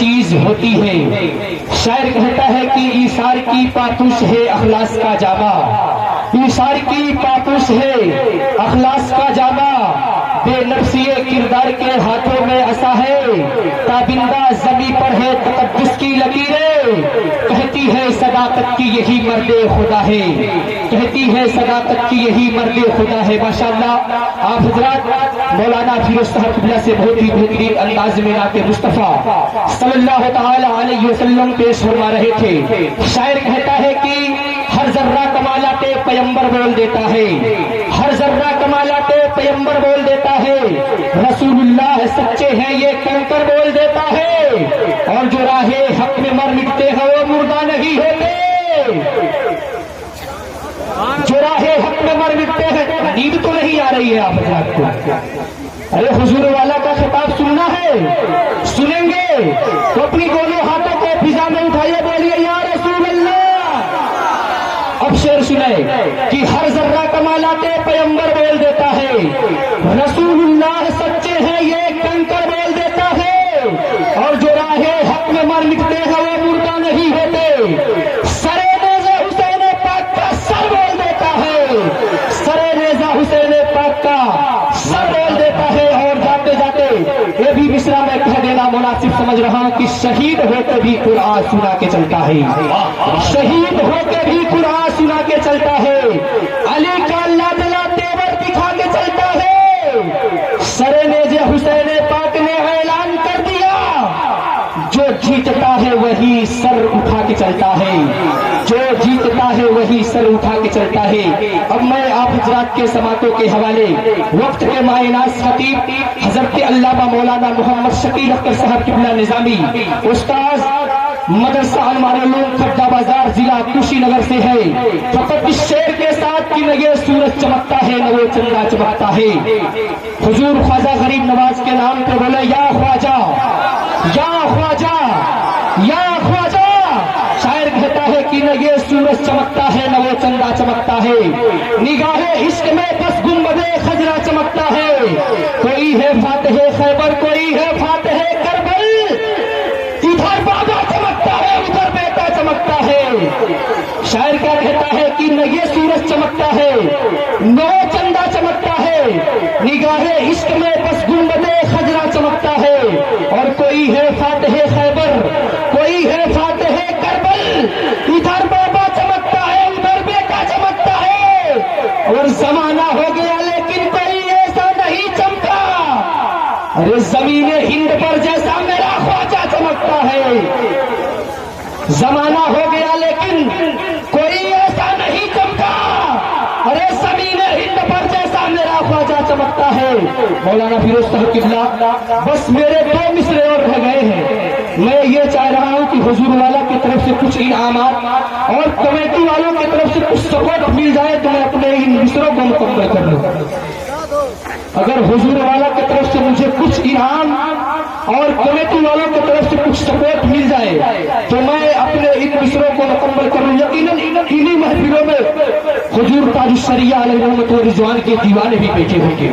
چیز ہوتی ہے۔ شاعر کہتا ہے کہ ایثار کی پاتوش ہے اخلاص کا جامہ، ایثار کی پاتوش ہے اخلاص کا جامہ، بے نفسی کردار کے ہاتھوں میں عصا ہے، تابندہ زمیں پر ہے تقدس کی لکیریں، کہتی ہے صداقت کی یہی مرد خدا ہے، کہتی ہے صداقت کی یہی مرد خدا ہے۔ ماشاءاللہ آپ حضرات مولانا فیروز صاحب قبلہ سے بہت ہی بہترین انداز میں نعت مصطفیٰ صلی اللہ تعالی علیہ وسلم پیش فرما رہے تھے۔ شاعر کہتا ہے کہ ہر ذرہ کمالات پیمبر بول دیتا ہے، ہر ذرہ کمالات پیمبر بول دیتا ہے، رسول اللہ سچے ہیں یہ کنکر بول دیتا ہے، اور جو راہ حق میں مر مٹتے ہیں وہ مردہ نہیں ہوتے، جو راہ حق میں مر مٹتے ہیں۔ نیند تو نہیں آ رہی ہے آپ حضرات کو؟ ارے حضور والا کا خطاب سننا ہے، سنیں گے تو اپنی دونوں ہاتھوں کو فضا میں اٹھائیے، بولیے یا رسول اللہ۔ اب شعر سنیں کہ ہر ذرہ کمالات پیمبر بول دیتا ہے، رسول اللہ سچے ہیں یہ کنکر بول دیتا ہے، اور جو راہ حق میں مر مٹتے ہیں وہ مردہ نہیں ہوتے، سرے نیزہ حسین پاک کا سر بول دیتا ہے، سرے نیزہ حسین پاک کا سر بول دیتا ہے۔ اور جاتے جاتے یہ بھی مصرع میں کہہ دینا مناسب سمجھ رہا ہوں کہ شہید ہو کے بھی قرآن سنا کے چلتا ہے، شہید ہو کے بھی قرآن سنا کے چلتا ہے، علی کا اللہ تعالیٰ تیور دکھا کے چلتا ہے، سرے نیزے حسین پاک نے اعلان کر دیا، جو جیتتا ہے وہی سر اٹھا کے چلتا ہے، جو جیتتا ہے وہی سر اٹھا کے چلتا ہے۔ اب میں آپ حضرات کے سماعتوں کے حوالے وقت کے مایناز خطیب حضرت علامہ مولانا محمد شکیل اختر صاحب قبلہ نظامی استاذ مدرسہ انوار العلوم کھڈا بازار ضلع کوشی نگر سے ہے، فقط اس شعر کے ساتھ کہ نہ یہ سورج چمکتا ہے نہ وہ چندہ چمکتا ہے، حضور خواجہ غریب نواز کے نام پہ بولے یا خواجہ یا خواجہ یا خواجہ۔ شاعر کہتا ہے کہ نہ یہ سورج چمکتا ہے نہ وہ چندہ چمکتا ہے، نگاہ عشق میں بس گنبد خضرا چمکتا ہے، کوئی ہے فاتح خیبر کوئی ہے فاتح کربل، ادھر بابا چمکتا ہے ادھر بیٹا چمکتا ہے۔ شاعر کیا کہتا ہے کہ نہ یہ سورج چمکتا ہے نہ وہ چندہ چمکتا ہے، نگاہ عشق میں بس گنبد خضرا چمکتا ہے، اور کوئی ہے فاتح خیبر کوئی ہے فاتح کربل، ادھر بابا چمکتا ہے ادھر بیٹا چمکتا ہے، اور زمانہ ہو گیا لیکن کوئی ایسا نہیں چمکا، ارے زمین ہند پر جیسا میرا خواجہ چمکتا ہے، زمانہ ہو گیا لیکن کوئی ایسا نہیں چمکا، ارے زمین ہند پر جیسا میرا خواجہ چمکتا ہے۔ مولانا فیروز صاحب قبلہ بس میرے دو مصرے اور رہ گئے ہیں، میں یہ چاہ رہا ہوں کہ حضور والا کی طرف سے کچھ انعامات اور کمیٹی والوں کی طرف سے کچھ سپورٹ مل جائے تو میں اپنے ان مصروں کو مکمل کر لوں۔ اگر حضور والا کی طرف سے مجھے کچھ انعام اور کمیٹی والوں کی طرف سے کچھ سپورٹ مل جائے تو میں اپنے ان مصروں کو مکمل کر لوں۔ یقیناً انہی محفلوں میں حضور تاج الشریعہ علیہ رحمت و رضوان کے دیوانے بھی بیٹھے ہوں گے،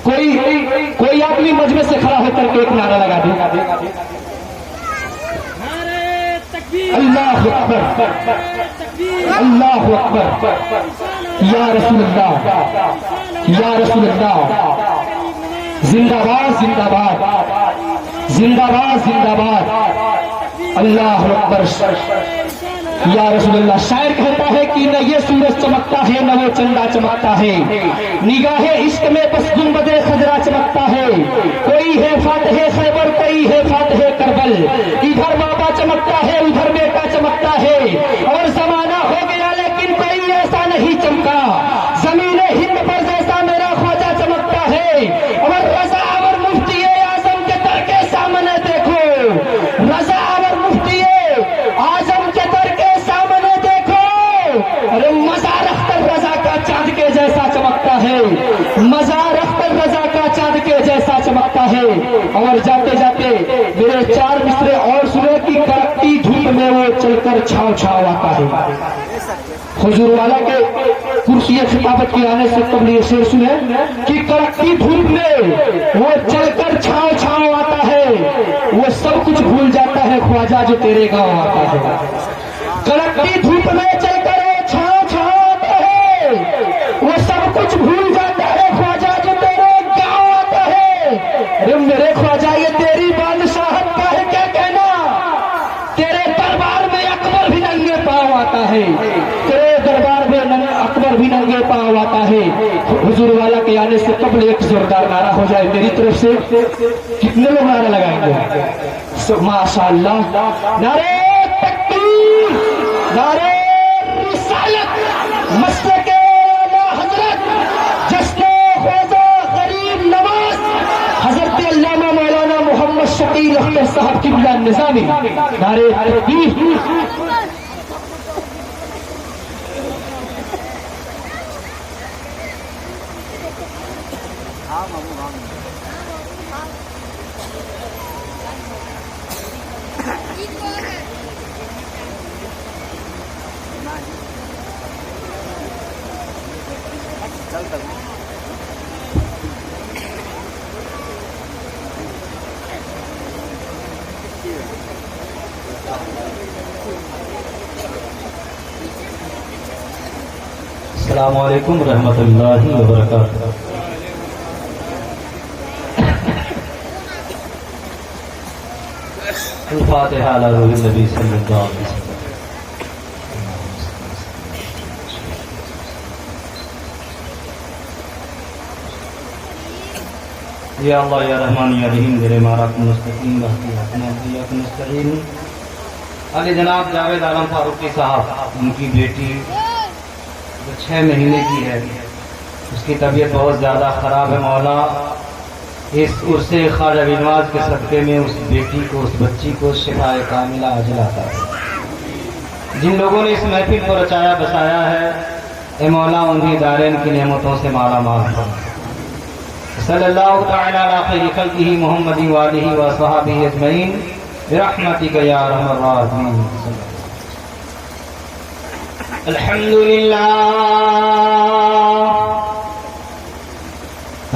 کوئی آدمی مجمع سے کھڑا ہو کر کے ایک نعرہ لگا دے، اللہ اکبر اللہ اکبر، یا رسول اللہ یا رسول اللہ، زندہ باد زندہ باد زندہ باد زندہ باد، اللہ اکبر یا رسول اللہ۔ شاعر کہتا ہے کہ نہ یہ سورج چمکتا ہے نہ وہ چندہ چمکتا ہے، نگاہ عشق میں بس گنبد خضرا چمکتا ہے، کوئی ہے فاتح خیبر کوئی ہے فاتح کربل، ادھر بابا چمکتا ہے ادھر بیٹا چمکتا ہے، اور زمانہ ہو گیا لیکن کوئی ایسا نہیں چمکا، زمین ہند پر جیسا میرا خواجہ چمکتا ہے، اور رضا اور مفتی اعظم کے در کے سامنے دیکھو، رضا اور مفتی اعظم کے در کے سامنے دیکھو، ارے مزار اختر رضا کا چاند کے جیسا چمکتا ہے، مزار اختر رضا کا چاند کے جیسا چمکتا ہے۔ اور جاتے جاتے میرے چار مصرے اور سنے کی کڑکتی دھوپ میں وہ چل کر چھاؤ چھاؤ آتا ہے۔ حضور والا کے کرسی خطابت کی آنے سے قبل یہ شعر سنے کہ کڑکتی دھوپ میں وہ چل کر چھاؤ چھاؤ آتا ہے، وہ سب کچھ بھول جاتا ہے خواجہ جو تیرے گاؤں آتا ہے. کڑکتی دھوپ میں چل کر چھاؤں چھاؤں آتا ہے, وہ سب کچھ بھول جاتا ہے خواجہ جو تیرے گاؤں آتا ہے. ارے میرے خواجہ یہ تیری بادشاہت کا ہے کیا کہنا, تیرے دربار میں اکبر بھی ننگے پاؤں آتا ہے, تیرے دربار میں اکبر بھی ننگے پاؤں آتا ہے. حضور والا کے آنے سے قبل ایک زوردار نعرہ ہو جائے میری طرف سے. کتنے لوگ نعرہ لگائیں گے؟ ماشاء اللہ. نعرہ تکبیر, نعرہ رسالت, مسلک اعلی حضرت جشن خواجہ غریب نواز حضرت علامہ مولانا محمد شفیع اختر صاحب قبلہ نظامی. نعرہ تکبیر. السلام علیکم ورحمۃ اللہ وبرکاتہ. الفاتحہ علی روح النبی صلی اللہ علیہ وسلم. یا اللہ یا رحمان یا رحیم ذل مارات مستقیم مستقیم. علی جناب جاوید عالم فاروقی صاحب, ان کی بیٹی 6 مہینے کی ہے, اس کی طبیعت بہت زیادہ خراب ہے. مولا اس عرص خواجہ نواز کے صدقے میں اس بیٹی کو, اس بچی کو شفاء کاملہ عاجلہ عطا فرما. جن لوگوں نے اس محفل کو رچایا بسایا ہے, اے مولا انہیں دارین کی نعمتوں سے مالا مال فرما. صلی اللہ تعالی علی خیر خلقہ محمد وآلہ وصحبہ اجمعین برحمتک یا ارحم الراحمین. الحمدللہ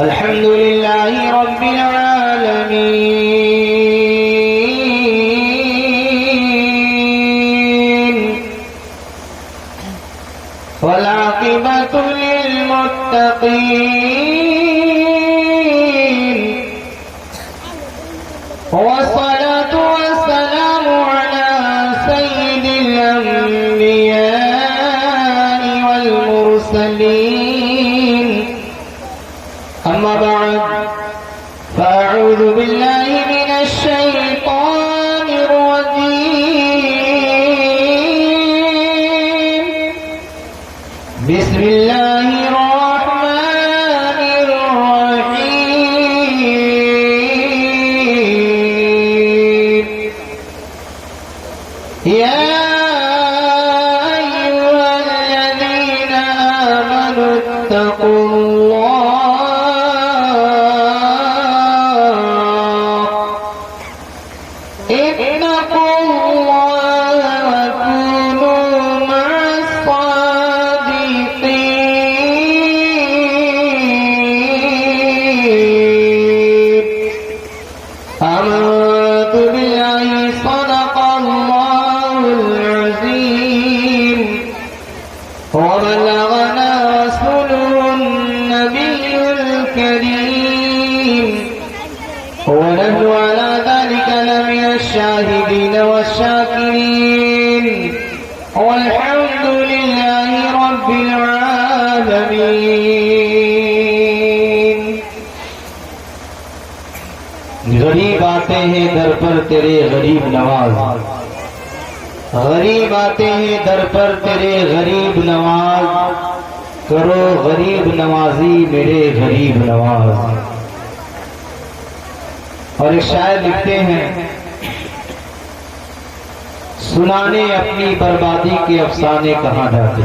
الحمدللہ رب العالمین والعاقبۃ للمتقین والصلاة والسلام على سید الانبیاء أما بعد فأعوذ بالله من الشيطان الرجيم. بسم الله الرحمن الرحيم. يا أيها الذين آمنوا اتقوا الله ونحن على ذلك لمن الشاهدين والشاكرين والحمد لله رب العالمين. غریب آتے ہیں در پر تیرے غریب نواز, غریب آتے ہیں در پر تیرے غریب نواز, کرو غریب نوازی میرے غریب نواز. اور ایک شاعر لکھتے ہیں, سنانے اپنی بربادی کے افسانے کہاں جاتے,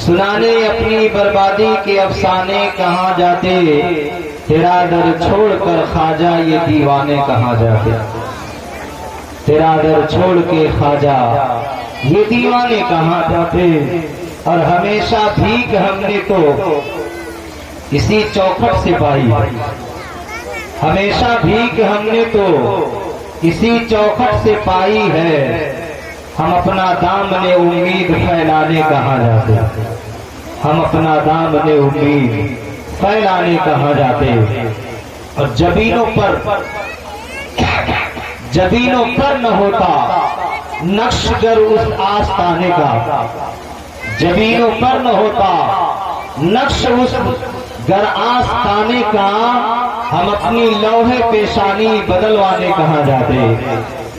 سنانے اپنی بربادی کے افسانے کہاں جاتے, تیرا در چھوڑ کر خواجہ یہ دیوانے کہاں جاتے, تیرا در چھوڑ کے خواجہ یہ دیوانے کہاں جاتے. اور ہمیشہ بھیک ہم نے تو اسی چوکھٹ سے پائی, ہمیشہ بھیک ہم نے تو اسی چوکھٹ سے پائی ہے، ہم اپنا دامن امید پھیلانے کہاں جاتے، ہم اپنا دامن امید پھیلانے کہاں جاتے، اور جبینوں پر نہ ہوتا نقش گر اس آستانے کا، جبینوں پر نہ ہوتا نقش اس گر آستانے کا، ہم اپنی لوح پیشانی بدلوانے کہاں جاتے،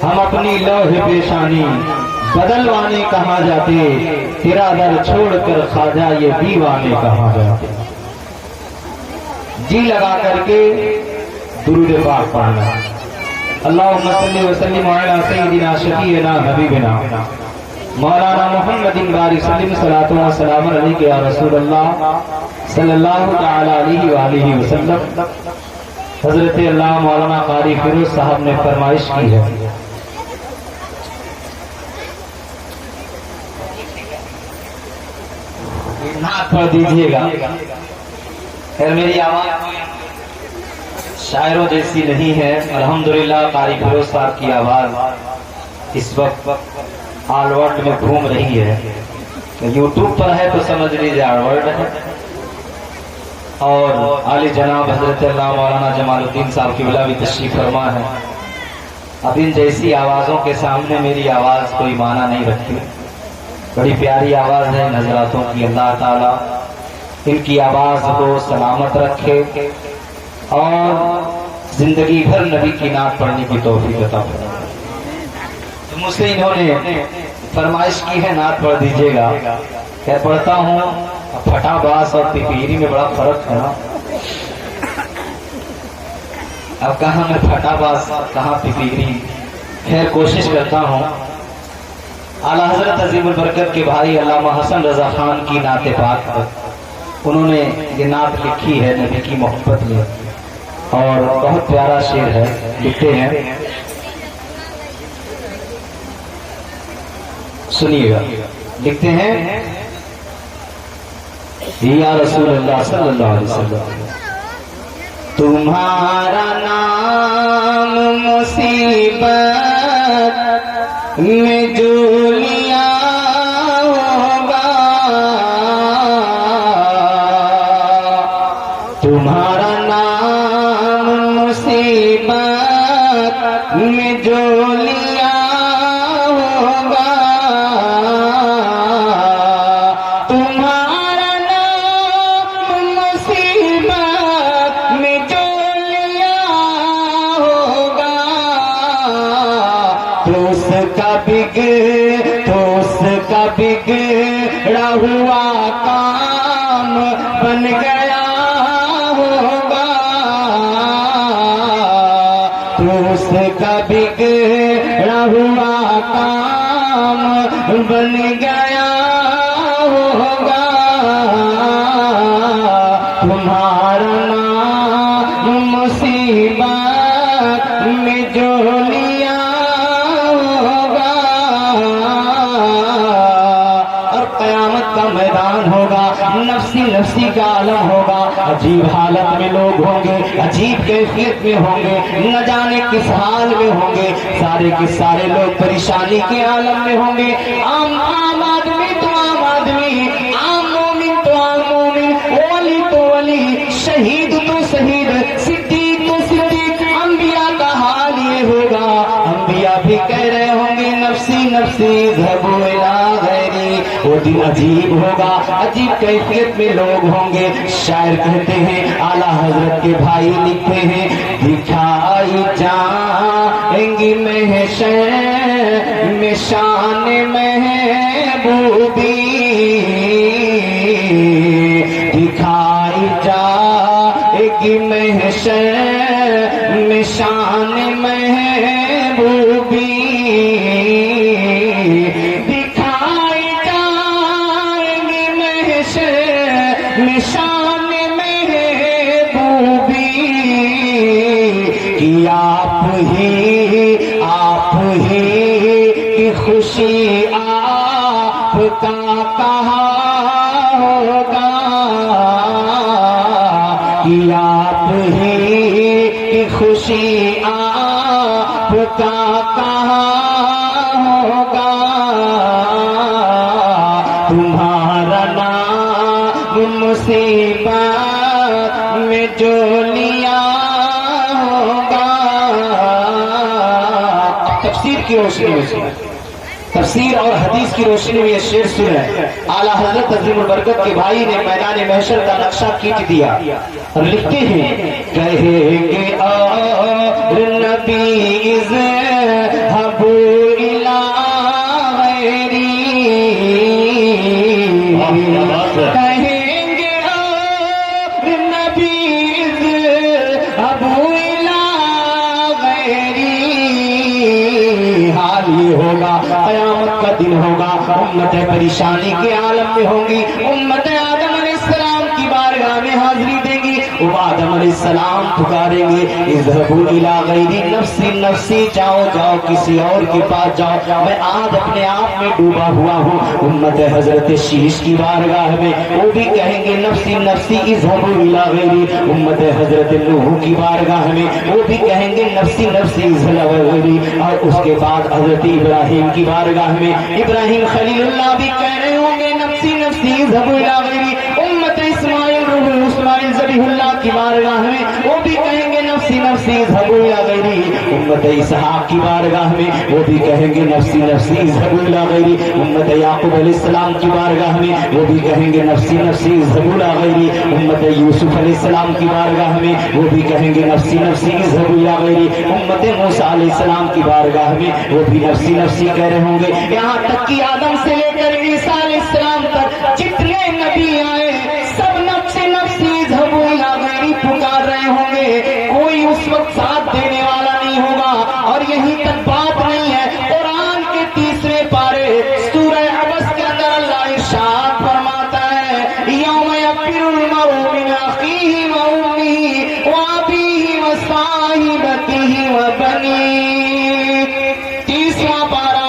ہم اپنی لوح پیشانی بدلوانے کہاں جاتے، تیرا در چھوڑ کر خواجہ یہ دیوانے کہاں جاتے۔ جی لگا کر کے درود پاک پڑھنا۔ اللہم صلی وسلم علی سیدنا شفیعنا حبیبنا مولانا محمد بارک سلم صلاۃ و سلام علیک یا رسول اللہ صلی اللہ تعالی علیہ وآلہ وسلم۔ حضرت اللہ مولانا قاری فیروز صاحب نے فرمائش کی ہے، نعت پڑھ دیجیے گا۔ خیر میری آواز شاعروں جیسی نہیں ہے، الحمدللہ قاری فیروز صاحب کی آواز اس وقت آل ورلڈ میں گھوم رہی ہے، یوٹیوب پر ہے تو سمجھ لیجیے آل ورلڈ ہے، اور عالی جناب حضرت اللہ مولانا جمال الدین صاحب کی بھی تشریف فرما ہے۔ اب ان جیسی آوازوں کے سامنے میری آواز کوئی معنی نہیں رکھتی، بڑی پیاری آواز ہے حضراتوں کی، اللہ تعالیٰ ان کی آواز کو سلامت رکھے اور زندگی بھر نبی کی نعت پڑھنے کی توفیق عطا فرمائے۔ تو مجھ سے انہوں نے فرمائش کی ہے نعت پڑھ دیجیے گا، کہ پڑھتا ہوں۔ پھٹا باس اور پپیری میں بڑا فرق ہے نا، اب کہاں میں پھٹا باس کہاں پپیری، خیر کوشش کرتا ہوں۔ اعلیٰ حضرت عظیم البرکت کے بھائی علامہ حسن رضا خان کی نعت پاک ہے، انہوں نے یہ نعت لکھی ہے نبی کی محبت میں، اور بہت پیارا شعر ہے، لکھتے ہیں، سنیے گا، لکھتے ہیں، یا رسول اللہ صلی اللہ علیہ وسلم تمہارا نام مصیبت میں جو لیا ہوگا، تمہارا نام مصیبت میں جو لیا ہوگا، تمہارا نام مصیبت میں جو لیا ہوگا، تو اس کا بگڑا ہوا کام بن گیا ہوگا، تو اس کا بگڑا ہوا کام بن گیا ہوگا، تمہارا نام مصیبت میں جو لیا ہوگا، اور قیامت کا میدان ہوگا، نفسی نفسی کا عالم ہوگا، عجیب حالت میں لوگ ہوں گے، عجیب کیفیت میں ہوں گے، نہ جانے کس حال میں ہوں گے، سارے کے سارے لوگ پریشانی کے عالم میں ہوں گے، عام آدمی تو عام آدمی، عام مومن تو عام مومن، ولی تو ولی، شہید تو شہید، صدیق تو صدیق، انبیاء کا حال یہ ہوگا، انبیاء بھی کہہ رہے ہوں گے نفسی نفسی اذهبوا الی غیری، وہ دن عجیب ہوگا، عجیب کیفیت میں لوگ ہوں گے۔ شاعر کہتے ہیں، اعلیٰ حضرت کے بھائی لکھتے ہیں، دکھائی جائیں گی محشر میں شان محبوبی، دکھائی جائے گی محشر میں شان محبوبی، دکھائی جائے گی محشر میں شان محبوبی، کہ آپ ہی کی خوشی آپ کا کہاں ہوگا، کہ آپ ہی کی خوشی آپ کا کہاں ہوگا، تمہارا نام مصیبت میں جو لیا ہوگا۔ تفسیر کی روشنی میں تفسیر اور حدیث کی روشنی میں یہ شعر سنیں۔ اعلیٰ حضرت عظیم البرکت کے بھائی نے میدان محشر کا نقشہ کھینچ دیا اور لکھتے ہیں، کہیں گے اور نبی اذهبوا الی غیری، کہیں گے اور نبی اذهبوا الی غیری، حال یہ ہوگا قیامت کا دن ہوگا، امت پریشانی کے عالم میں ہوں گی، امت آدم علیہ السلام کی بارگاہ میں حاضری دیں گی، وہ آدم علیہ السلام پکاریں گے، اذهبوا الی غیری نفسی نفسی، جاؤ جاؤ کسی اور کے پاس جاؤ، میں آج اپنے آپ میں ڈوبا ہوا ہوں۔ امت حضرت شیش کی بارگاہ میں وہ بھی کہیں گے نفسی نفسی اذهبوا الی غیری، امت حضرت نوح کی بارگاہ میں وہ بھی کہیں گے نفسی نفسی اذهبوا الی غیری، اور اس کے بعد حضرت ابراہیم کی بارگاہ میں ابراہیم خلیل اللہ بھی کہہ رہے ہوں گے نفسی نفسی اذهبوا الی غیری، امت اسماعیل ذبیح اللہ کی بارگاہ میں وہ بھی کہیں گے نفسی نفسی اذهبوا الی غیری، امت اسحاق کی بارگاہ میں وہ بھی کہیں گے نفسی نفسی اذهبوا الی غیری، امت یعقوب علیہ السلام کی بارگاہ میں وہ بھی کہیں گے نفسی نفسی اذهبوا الی غیری، امت یوسف علیہ السلام کی بارگاہ میں وہ بھی کہیں گے نفسی نفسی اذهبوا الی غیری، امت موسیٰ علیہ السلام کی بارگاہ میں وہ بھی نفسی نفسی کہہ رہے ہوں گے، یہاں تک کہ آدم سے لے کر عیسیٰ علیہ السلام تک جتنے نبی آئے سب نفسی نفسی اذهبوا الی غیری پکار رہے ہوں گے، کوئی اس وقت ساتھ دینے والا نہیں ہوگا۔ اور یہیں تک بات نہیں ہے، قرآن کے تیسرے پارے سورہ عبس کے اندر اللہ ارشاد فرماتا ہے، یوم یفر المرء من اخیہ وامہ وابیہ وصاحبتہ وبنیہ، تیسواں پارا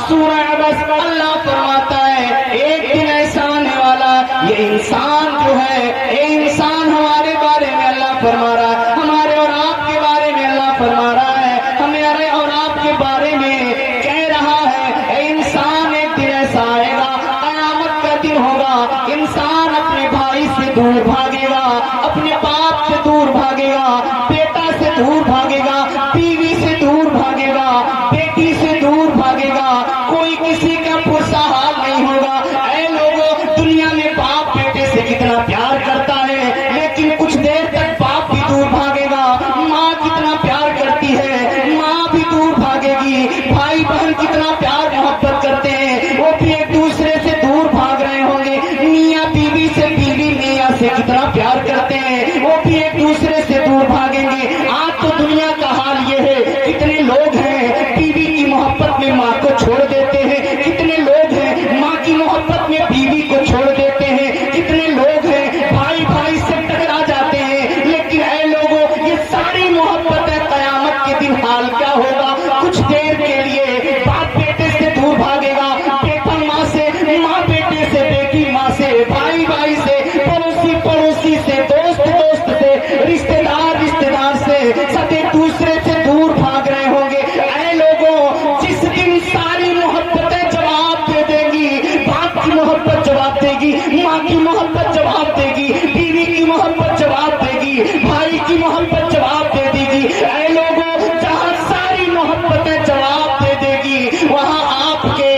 سورہ عبس، اللہ فرماتا ہے ایک دن ایسا آنے والا، یہ انسان جو ہے، اے انسان ہمارے بارے میں اللہ فرما رہا ہے، ہمارے اور آپ کے بارے میں اللہ فرما رہا ہے، ہمارے اور آپ کے بارے میں کہہ رہا ہے، اے انسان ایک دن ایسا آئے گا، قیامت کا دن ہوگا، انسان اپنے بھائی سے دور بھاگے گا، اپنے باپ سے دور بھاگے گا، بیٹا سے دور بھاگے گا، بیوی سے دور بھاگے گا، بیٹی سے دور بھاگے گا، کوئی کسی کا پرسا حال نہیں ہوگا۔ اے لوگوں، دنیا میں باپ بیٹے سے کتنا پیار کرتا ہے، لیکن کچھ دیر تک باپ بھی دور بھاگے گا، ماں کتنا پیار کرتی ہے ماں بھی دور بھاگے گی، بھائی بہن کتنا پیار محبت کرتے ہیں وہ بھی ایک دوسرے سے دور بھاگ رہے ہوں گے، میاں بیوی سے بیوی میاں سے کتنا پیار کرتے ہیں وہ بھی ایک دوسرے سے دور بھاگیں گے۔ آج تو دنیا کا حال یہ ہے، کتنے لوگ ہیں بیوی کی محبت میں ماں کو چھوڑ دیتے ہیں، کتنے لوگ ہیں ماں کی محبت میں بیوی کو چھوڑ دیتے ہیں، کتنے لوگ ہیں بھائی بھائی سے ٹکرا جاتے ہیں، لیکن اے لوگوں یہ ساری محبت ہے، قیامت کے دن حال کیا ہوگا؟ کچھ دیر کے لیے باپ بیٹے سے دور بھاگے گا، بیٹا ماں سے، ماں بیٹے سے، بیٹی ماں سے، بھائی بھائی سے، پڑوسی پڑوسی سے، دوست دوست سے، رشتہ دار سے، سب ایک دوسرے سے دور بھاگ رہے ہوں گے۔ اے لوگوں، جس دن ساری محبتیں جواب دے دیں گی، باپ کی محبت جواب دے گی، ماں کی محبت جواب دے گی، بیوی کی محبت جواب دے گی، بھائی کی محبت جواب دے دے گی، اے لوگوں جہاں ساری محبتیں جواب دے دے گی وہاں آپ کے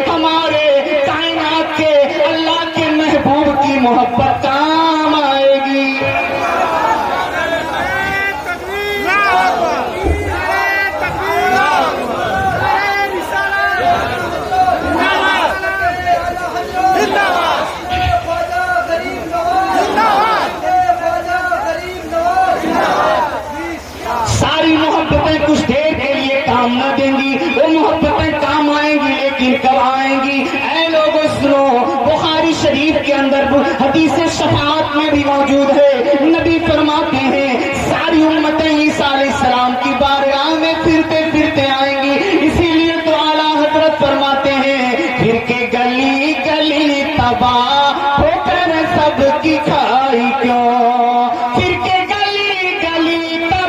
ہمارے کائنات کے اللہ کے محبوب کی محبت کام آئے گی۔ ساری محبتیں کچھ دیر کے لیے کام نہ دیں گی، وہ محبتیں کام آئیں گی لیکن کب آئیں گی؟ اے لوگوں سنو، بخاری شریف کے اندر حدیث شفاعت میں بھی موجود ہے، نبی فرماتے ہیں ساری امتیں عیسیٰ علیہ السلام کی بارگاہ میں پھرتے پھرتے آئیں گی، اسی لیے تو اعلیٰ حضرت فرماتے ہیں پھر کے گلی گلی تباہ ہو کر سب کی کھائی کیوں، پھر کے گلی گلی تباہ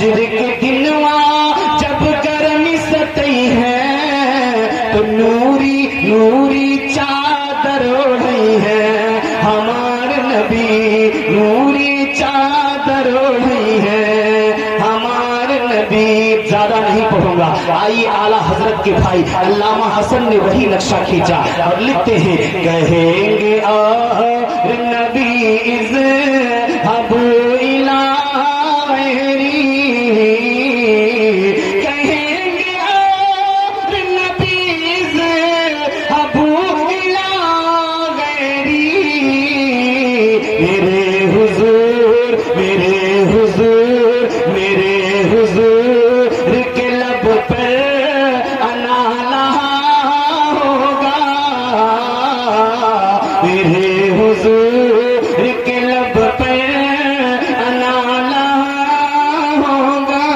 حشر کے دنوا جب گرمی ستی ہے تو نوری نوری چادر اوڑھی ہے ہمارے نبی نوری چادر اوڑھی ہے ہمارے نبی. زیادہ نہیں پڑھوں گا. آئیے اعلیٰ حضرت کے بھائی علامہ حسن نے وہی نقشہ کھینچا اور لکھتے ہیں کہیں گے نبی اذهب الى غیری کہیں گے نبی اذهب الى غیری میرے حضور میرے حضور میرے حضور کے لب پر انالا ہوگا میرے حضور کے لب پر انالا ہوگا.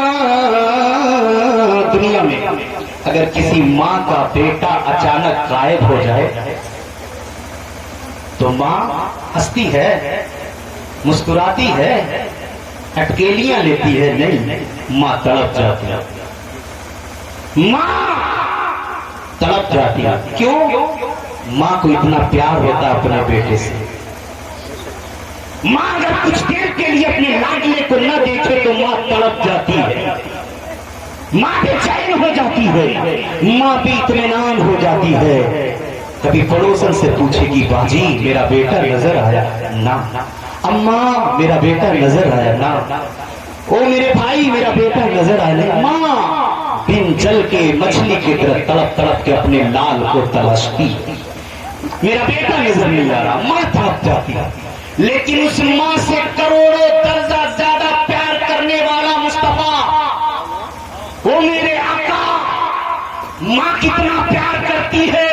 دنیا میں اگر کسی ماں کا بیٹا اچانک غائب ہو جائے تو ماں ہنستی ہے مسکراتی ہے اٹکیلیاں لیتی ہے؟ نہیں، ماں تڑپ جاتی ہے. ماں تڑپ جاتی ہے. کیوں؟ ماں کو اتنا پیار ہوتا اپنے بیٹے سے. ماں اگر کچھ دیر کے لیے اپنے لاڈلے کو نہ دیکھے تو ماں تڑپ جاتی ہے، ماں بے چین ہو جاتی ہے، ماں بھی اطمینان ہو جاتی ہے. کبھی پڑوسن سے پوچھے گی باجی میرا بیٹا نظر آیا؟ نہ. اماں میرا بیٹا نظر آیا؟ نہ. او میرے بھائی میرا بیٹا نظر آیا؟ نہیں. ماں بن جل کے مچھلی کی طرح تڑپ تڑپ کے اپنے لال کو تلاشتی میرا بیٹا نظر نہیں آ رہا. ماں تڑپ جاتی ہے. لیکن اس ماں سے کروڑوں درجہ زیادہ پیار کرنے والا مصطفیٰ وہ میرے آقا ماں کتنا پیار کرتی ہے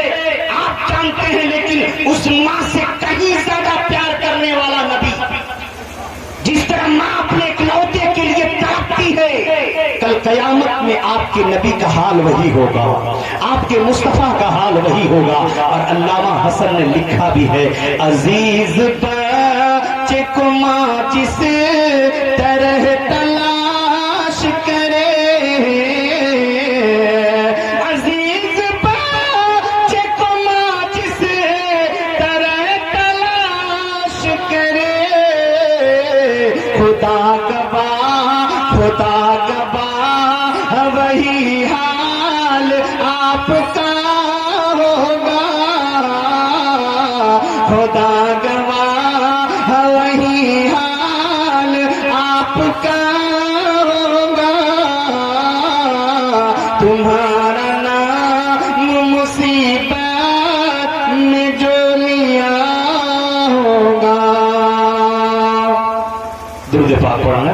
آپ جانتے ہیں، لیکن اس ماں سے کہیں زیادہ پیار کرنے والا نبی. جس طرح ماں اپنے اکلوتے کے لیے تڑپتی ہے، کل قیامت میں آپ کے نبی کا حال وہی ہوگا، آپ کے مصطفیٰ کا حال وہی ہوگا. اور علامہ حسن نے لکھا بھی ہے عزیز بچے کو ماں جس طرح تلاش کرے عزیز بچے کو ماں جس طرح تلاش کرے خدا گواہ وہی حال آپ کا ہوگا خدا گواہ وہی حال آپ کا ہوگا. تمہارا نام مصیبت میں جو لیا ہوگا. درود پاک پڑھنا.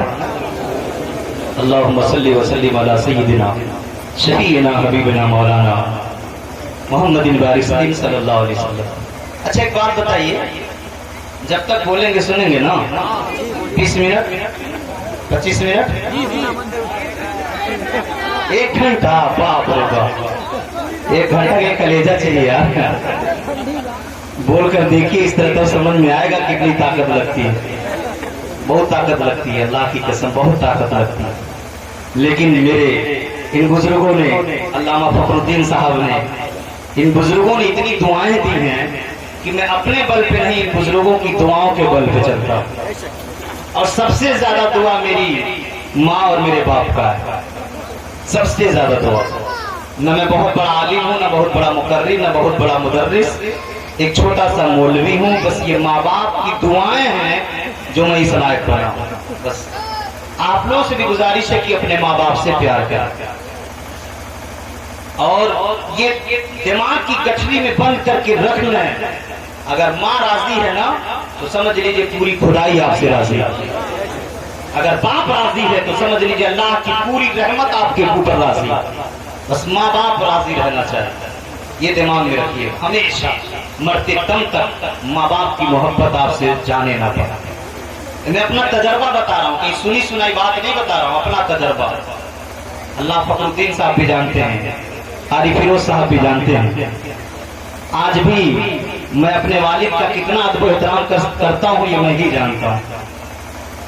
اللہم صلی وسلم علی سیدنا شفیعنا حبیبنا مولانا محمد بارک صلی اللہ علیہ وسلم. اچھا ایک بات بتائیے، جب تک بولیں گے سنیں گے نا؟ 20 منٹ 25 منٹ 1 گھنٹہ؟ باپ رے باپ، 1 گھنٹہ کا کلیجہ چاہیے یار. بول کر دیکھیے اس طرح تو سمجھ میں آئے گا کتنی طاقت لگتی ہے. بہت طاقت لگتی ہے، اللہ کی قسم بہت طاقت لگتی ہے. لیکن میرے ان بزرگوں نے، علامہ فخر الدین صاحب نے، ان بزرگوں نے اتنی دعائیں دی ہیں کہ میں اپنے بل پہ نہیں ان بزرگوں کی دعاؤں کے بل پہ چلتا ہوں. اور سب سے زیادہ دعا میری ماں اور میرے باپ کا ہے. سب سے زیادہ دعا. نہ میں بہت بڑا عالم ہوں، نہ بہت بڑا مقرر، نہ بہت بڑا مدرس، ایک چھوٹا سا مولوی ہوں. بس یہ ماں باپ کی دعائیں ہیں جو میں اس لائق بنا ہوں. بس آپ لوگوں سے بھی گزارش ہے کہ اپنے ماں باپ سے پیار کریں اور یہ دماغ کی گٹھری میں بند کر کے رکھ لیں. اگر ماں راضی ہے نا تو سمجھ لیجئے پوری خدائی آپ سے راضی ہے. اگر باپ راضی ہے تو سمجھ لیجئے اللہ کی پوری رحمت آپ کے اوپر راضی ہے. بس ماں باپ راضی رہنا چاہیے، یہ دماغ میں رکھیے. ہمیشہ مرتے دم تک ماں باپ کی محبت آپ سے جانے نہ پائے. میں اپنا تجربہ بتا رہا ہوں، کہ سنی سنائی بات نہیں بتا رہا ہوں، اپنا تجربہ. اللہ فخر الدین صاحب بھی جانتے ہیں، قاری فیروز صاحب بھی جانتے ہیں. آج بھی میں اپنے والد کا کتنا ادب و احترام کرتا ہوں یہ میں ہی جانتا ہوں.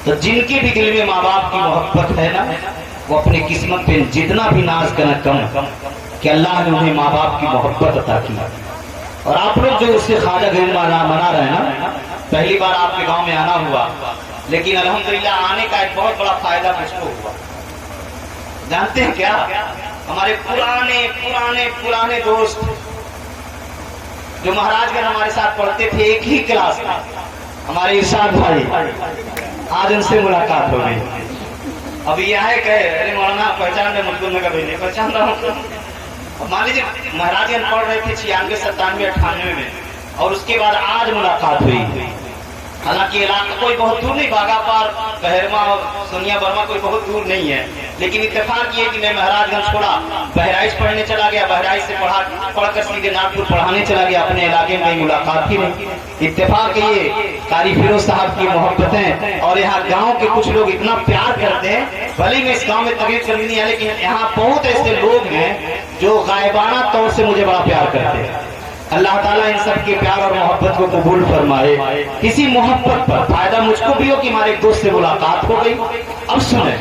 تو جن کے بھی دل میں ماں باپ کی محبت ہے نا وہ اپنی قسمت پہ جتنا بھی ناز کرنا کم کہ اللہ نے انہیں ماں باپ کی محبت عطا کی. اور آپ لوگ جو اس سے خواجہ گھر منا رہے ہیں نا، پہلی بار آپ کے گاؤں میں آنا ہوا، لیکن الحمدللہ آنے کا ایک بہت بڑا فائدہ مجھ کو ہوا. جانتے ہیں کیا؟ ہمارے پرانے پرانے پرانے دوست جو مہاراج گنج ہمارے ساتھ پڑھتے تھے ایک ہی کلاس میں، ہمارے ارشاد بھائی، آج ان سے ملاقات ہو گئی. ابھی یہ ہے کہ ارے مولانا پہچان رہے مجھ کو؟ میں کبھی نہیں پہچان رہا ہوں. مان لیجیے مہاراج گنج پڑھ رہے تھے 96 97 98 میں، اور اس کے بعد آج ملاقات ہوئی. حالانکہ علاقہ کوئی بہت دور نہیں، باغا پار بہرما اور سونیا برما کوئی بہت دور نہیں ہے، لیکن اتفاق یہ کہ میں مہاراج گنج چھوڑا، بہرائچ پڑھنے چلا گیا، بہرائچ سے پڑھ کر سیدھے ناگپور پڑھانے چلا گیا. اپنے علاقے میں کہیں ملاقات ہی نہیں. اتفاق یہ قاری فیروز صاحب کی محبتیں، اور یہاں گاؤں کے کچھ لوگ اتنا پیار کرتے ہیں. بھلے میں اس گاؤں میں طبیعت کبھی نہیں ہے، لیکن یہاں بہت ایسے لوگ ہیں جو غائبانہ طور سے مجھے بڑا پیار کرتے ہیں. اللہ تعالیٰ ان سب کے پیار اور محبت کو قبول فرمائے. کسی محبت پر فائدہ مجھ کو بھی ہو کہ ہمارے ایک دوست سے ملاقات ہو گئی. اب سنیں،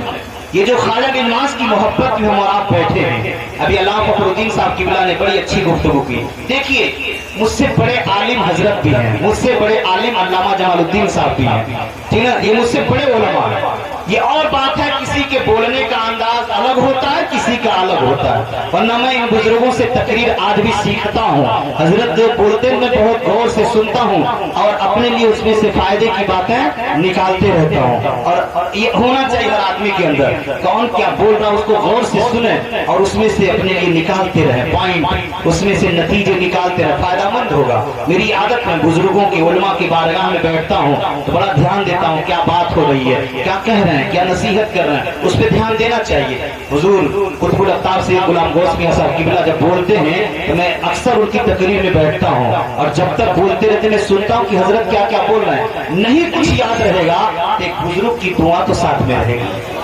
یہ جو خواجہ نواز کی محبت میں ہم اور آپ بیٹھے ہیں، ابھی علامہ فخر الدین صاحب قبلہ نے بڑی اچھی گفتگو کی. دیکھیے مجھ سے بڑے عالم حضرت بھی ہیں، مجھ سے بڑے عالم علامہ جمال الدین صاحب بھی ہیں، ٹھیک ہے، یہ مجھ سے بڑے علماء ہیں. یہ اور بات ہے کسی کے بولنے کا انداز الگ ہوتا ہے، کسی کا الگ ہوتا ہے، ورنہ میں ان بزرگوں سے تقریر آج بھی سیکھتا ہوں. حضرت جو بولتے ہیں میں بہت غور سے سنتا ہوں اور اپنے لیے اس میں سے فائدے کی باتیں نکالتے رہتا ہوں. اور یہ ہونا چاہیے ہر آدمی کے اندر، کون کیا بول رہا اس کو غور سے سنیں اور اس میں سے اپنے لیے نکالتے رہے پوائنٹ، اس میں سے نتیجے نکالتے رہے، فائدہ مند ہوگا. میری عادت میں بزرگوں کے علماء کی بارگاہ میں بیٹھتا ہوں تو بڑا دھیان دیتا ہوں کیا بات ہو رہی ہے، کیا کہہ رہے ہیں، کیا نصیحت کر رہے ہیں، اس پہ دھیان دینا چاہیے. حضور قطب الافطار سید غلام غوث میاں صاحب قبلہ جب بولتے ہیں تو میں اکثر ان کی تقریر میں بیٹھتا ہوں، اور جب تک بولتے رہتے میں سنتا ہوں کہ حضرت کیا کیا بول رہے ہیں. نہیں کچھ یاد رہے گا، ایک بزرگ کی دعا تو ساتھ میں رہے گی.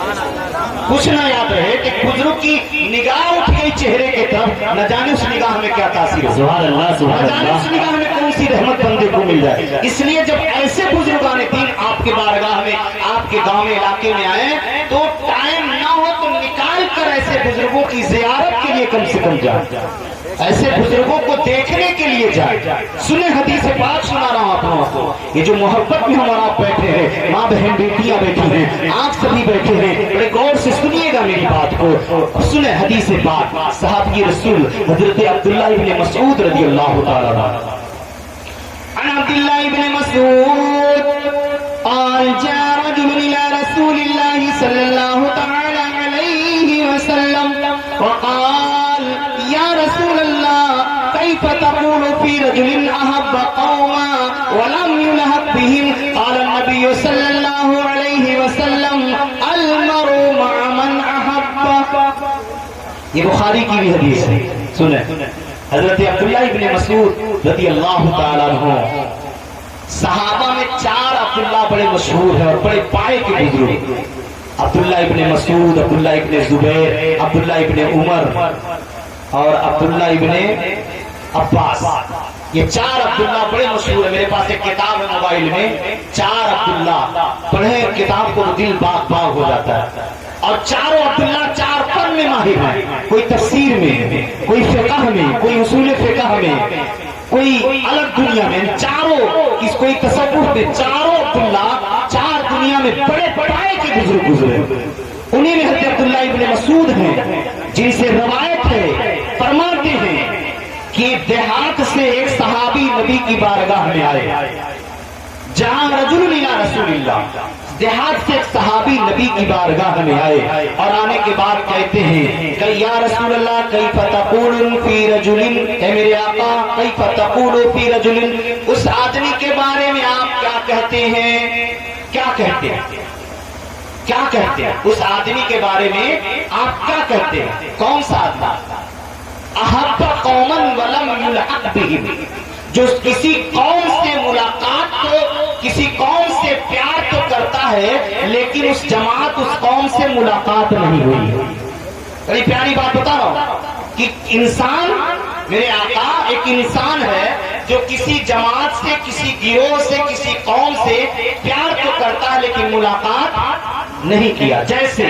کچھ نہ یاد رہے کہ بزرگ کی نگاہ اٹھ گئی چہرے کے طرف، نہ جانے اس نگاہ میں کیا تاثیر ہے، سبحان اللہ سبحان نہ جانے اس اللہ. نگاہ میں کون سی رحمت بندے کو مل جائے. اس لیے جب ایسے بزرگان دین آپ کے بارگاہ میں، آپ کے گاؤں میں، علاقے میں آئے تو ٹائم نہ ہو تو نکال کر ایسے بزرگوں کی زیارت کے لیے کم سے کم جائے، ایسے بزرگوں کو دیکھنے کے لیے جائے. سنیں حدیث پاک سنا رہا ہوں آپ لوگوں کو. یہ جو محبت میں ہمارا آپ بیٹھے ہیں، ماں بہن بیٹیاں بیٹھی ہیں، آپ سبھی بیٹھے ہیں، بڑے غور سے سنیے گا میری بات کو. سنیں حدیث پاک، صحابی رسول حضرت عبداللہ ابن مسعود رضی اللہ تعالیٰ عنہ. عن عبداللہ ابن مسعود قال جاء رجل إلى رسول الله صلى الله تعالى عليه وسلم وقال يا رسول الله كيف تقول في رجل أحب قوما ولم يلحق بهم؟ قال النبي صلى الله عليه وسلم المرء مع من أحب. یہ بخاری کی بھی حدیث ہے. سنیں حضرت عبداللہ ابن مسعود رضی اللہ تعالیٰ عنہ، صحابہ میں 4 عبداللہ بڑے مشہور ہیں اور بڑے پائے کے بزرگ. عبداللہ ابن مسعود، عبداللہ ابن زبیر، عبداللہ ابن عمر اور عبداللہ ابن عباس. یہ 4 عبداللہ بڑے مشہور ہیں. میرے پاس ایک کتاب ہے موبائل میں، 4 عبداللہ. پڑھیں کتاب کو دل باغ باغ ہو جاتا ہے. اور چاروں عبداللہ 4 فن میں ماہر ہیں، کوئی تفسیر میں، کوئی فقہ میں، کوئی اصول فقہ میں، کوئی الگ دنیا میں. چاروں کوئی تصوف میں. چاروں عبداللہ 4 دنیا میں بڑے پائے کے بزرگ گزرے. انہیں میں حضرت عبداللہ ابن مسعود ہیں جن سے روایت ہے، فرماتے ہیں کہ دیہات سے ایک صحابی نبی کی بارگاہ میں آئے. جہاں رجل الى رسول اللہ، دیہات سے ایک صحابی نبی کی بارگاہ میں آئے اور آنے کے بعد کہتے ہیں کہ یا رسول اللہ کیف تقول فی رجل، اے میرے آقا کیف تقول فی رجل، اس آدمی کے بارے میں آپ کیا کہتے ہیں؟ کیا کہتے ہیں؟ کیا کہتے ہیں اس آدمی کے بارے میں آپ کیا کہتے ہیں؟ کون سا آدمی؟ احب قوما ولم یلحق بہم، جو کسی قوم سے ملاقات کو، کسی قوم سے پیار تو کرتا ہے لیکن اس جماعت، اس قوم سے ملاقات نہیں ہوئی. بڑی پیاری بات بتا رہا ہوں کہ انسان، میرے آقا ایک انسان ہے جو کسی جماعت سے، کسی گروہ سے، کسی قوم سے پیار تو کرتا ہے لیکن ملاقات نہیں کیا. جیسے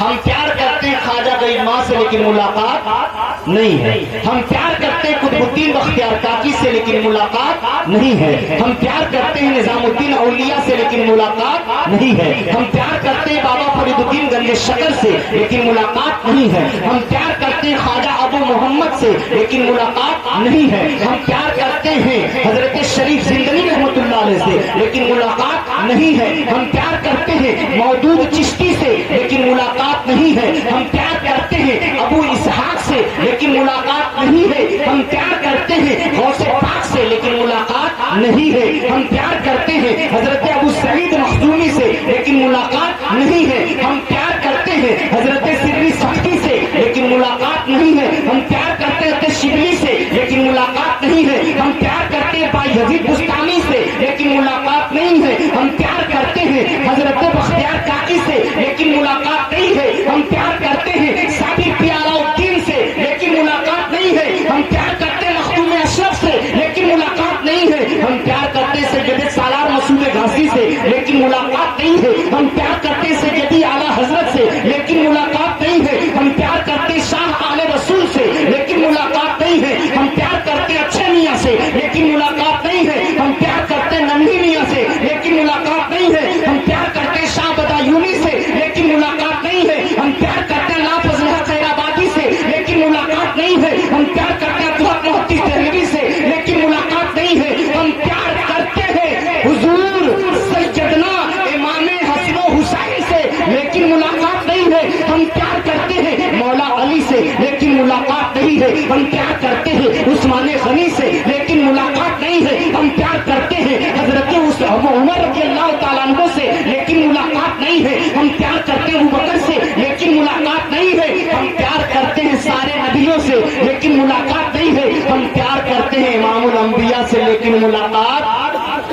ہم پیار کرتے ہیں خواجہ غریب ماں سے لیکن ملاقات نہیں ہے. ہم پیار کرتے ہیں قطب الدین بختیار کاکی سے لیکن ملاقات نہیں ہے. ہم پیار کرتے ہیں نظام الدین اولیاء سے لیکن ملاقات نہیں ہے. ہم پیار کرتے ہیں بابا فرید الدین گنج شکر سے لیکن ملاقات نہیں ہے. ہم پیار کرتے ہیں خواجہ ابو محمد سے لیکن ملاقات نہیں ہے. ہم پیار کرتے ہیں حضرت شریف زندگی رحمت اللہ علیہ سے لیکن ملاقات نہیں ہے. ہم پیار کرتے ہیں مودود چشتی سے لیکن ملاقات نہیں ہے. ہم پیار کرتے ہیں ابو اسحاق سے لیکن ملاقات نہیں ہے. ہم پیار کرتے ہیں غوث پاک سے لیکن ملاقات نہیں ہے. ہم پیار کرتے ہیں حضرت ابو سعید مخدومی سے لیکن ملاقات نہیں ہے. ہم پیار کرتے ہیں حضرت سری سختی سے لیکن ملاقات نہیں ہے. ہم پیار کرتے ہیں حضرت شبلی سے لیکن ملاقات نہیں ہے. ہم پیار کرتے ہیں بھائی یزید بستانی سے لیکن ملاقات نہیں ہے. ہم پیار کرتے ہیں حضرت بختیار کاکی سے لیکن ملاقات نہیں ہے. ہم پیار کرتے ہیں صابر پیارا الدین سے لیکن ملاقات نہیں ہے. ہم پیار کرتے ہیں مخدوم اشرف سے لیکن ملاقات نہیں ہے. ہم پیار کرتے ہیں سید سالار مسعود غازی سے لیکن ملاقات نہیں ہے. ہم پیار کرتے ہیں سیدی اعلیٰ حضرت سے لیکن ملاقات نہیں ہے. ہم پیار کرتے ہیں شاہ آل رسول سے لیکن ملاقات نہیں ہے. ہم پیار کرتے ہیں اچھے میاں سے لیکن ملاقات نہیں ہے. ہم پیار کرتے ہیں ننھی میاں سے لیکن ملاقات نہیں ہے. ہم پیار کرتے ہیں شاہ بدایونی سے لیکن ملاقات نہیں ہے. ہم پیار کرتے ہیں نافذ خیر آبادی سے لیکن ملاقات نہیں ہے. ہم پیار کرتے ہیں عبدالحق محدث دہلوی سے لیکن ملاقات نہیں ہے. ہم پیار کرتے ہیں حضور سیدنا امام حسن و حسین سے لیکن ملاقات نہیں ہے. ہم پیار کرتے ہیں مولا علی سے لیکن ملاقات نہیں ہے. ہم پیار کرتے ہیں عثمان غنی سے لیکن ملاقات نہیں ہے. ہم پیار کرتے ہیں حضرت عمر رضی اللہ تعالیٰ عنہ سے لیکن ملاقات نہیں ہے. ہم پیار کرتے ہیں ابوبکر سے لیکن ملاقات نہیں ہے. ہم پیار کرتے ہیں سارے نبیوں سے لیکن ملاقات نہیں ہے. ہم پیار کرتے ہیں امام الانبیاء سے لیکن ملاقات.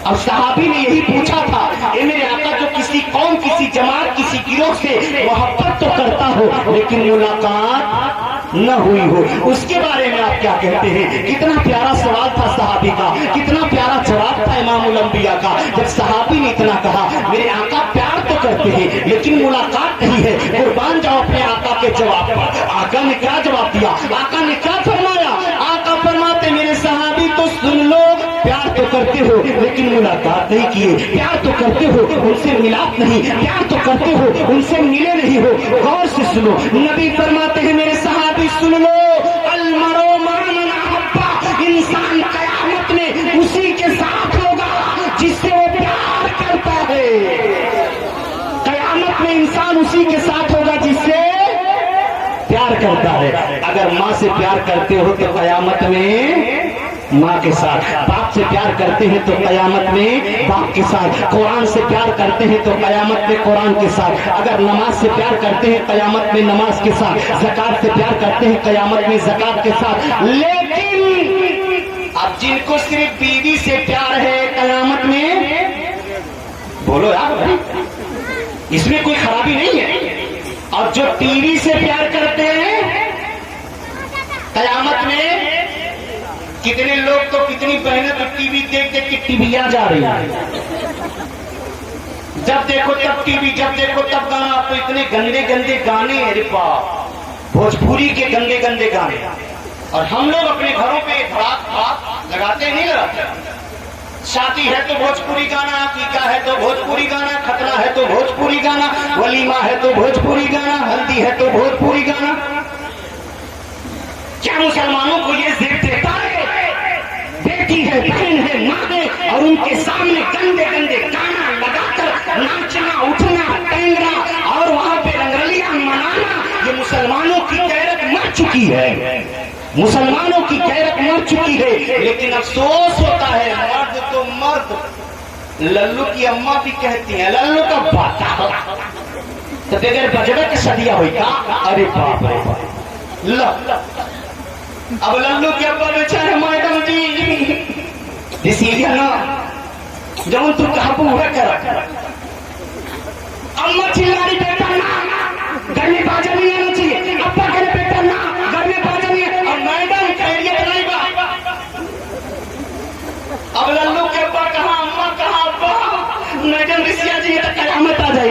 اب صحابی نے یہی پوچھا تھا اے میرے آقا جو کسی قوم کسی جماعت کسی گروہ سے محبت تو کرتا ہو لیکن ملاقات نہ ہوئی ہو اس کے بارے میں آپ کیا کہتے ہیں؟ کتنا پیارا سوال تھا صحابی کا, کتنا پیارا جواب تھا امام الانبیاء کا. جب صحابی نے اتنا کہا میرے آقا پیار تو کرتے ہیں لیکن ملاقات نہیں ہے, قربان جاؤ اپنے آقا کے جواب پر. آقا نے کیا جواب دیا؟ آقا نے کیا فرمایا؟ آقا فرماتے میرے صحابی تو سن لو, پیار تو کرتے ہو لیکن ملاقات نہیں کیے, پیار تو کرتے ہو ان سے ملاپ نہیں, پیار تو کرتے ہو ان سے ملے نہیں ہو. غور سے سنو, نبی فرماتے ہیں میرے صحابی سن لو, المرء مع من احب, انسان قیامت میں اسی کے ساتھ ہوگا جس سے وہ پیار کرتا ہے. قیامت میں انسان اسی کے ساتھ ہوگا جس سے پیار کرتا ہے. اگر ماں سے پیار کرتے ہو تو قیامت میں ماں کے ساتھ, باپ سے پیار کرتے ہیں تو قیامت میں باپ کے ساتھ, قرآن سے پیار کرتے ہیں تو قیامت میں قرآن کے ساتھ, اگر نماز سے پیار کرتے ہیں قیامت میں نماز کے ساتھ, زکات سے پیار کرتے ہیں قیامت میں زکات کے ساتھ. لیکن اب جن کو صرف بیوی سے پیار ہے قیامت میں بولو یار اس میں کوئی خرابی نہیں ہے, اور جو ٹی وی سے پیار کرتے ہیں قیامت میں کتنے لوگ تو کتنی بہنیں تو ٹی وی دیکھ دیکھ کے ٹیویاں جا رہی ہیں, جب دیکھو تب ٹی وی, جب دیکھو تب گانا. تو اتنے گندے گندے گانے ہیں بھوجپوری کے گندے گندے گانے, اور ہم لوگ اپنے گھروں پہ لگاتے نہیں لگاتے. شادی ہے تو بھوجپوری گانا, عقیقہ ہے تو بھوجپوری گانا, ختنہ ہے تو بھوجپوری گانا, ولیمہ ہے تو بھوجپوری گانا, ہلدی ہے تو بھوجپوری گانا. کیا مسلمانوں کو یہ ذکر دیتا ہے؟ بیٹی ہے, بہن ہے, ماں ہے, اور ان کے سامنے گندے گندے گانا لگا کر ناچنا, اٹھنا, ٹینگنا اور وہاں پہ رنگرلیاں منانا, یہ مسلمانوں کی غیرت مر چکی ہے. مسلمانوں کی غیرت مر چکی ہے. لیکن افسوس ہوتا ہے مرد تو مرد, للو کی اماں بھی کہتی ہیں للو کا باتا تو بغیر بجڑے کے شدیاں ہوئی کا. ارے باپ رے باپ, اب للو کے ابا بیچارے میڈم جی اسی لیے نا جب تو قابو ہوا کر اما چلاری بیٹا نا گھر میں باجا نہیں آنا چاہیے, ابا کہے بیٹا نا گھر میں باجا نہیں ہے, اور میڈم خیریت نہیں با. اب للو کے ابا کہاں, اما کہاں, ابا میڈم رسیا جی قیامت آ جائے.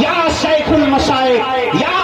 یا شیخ المشائخ یا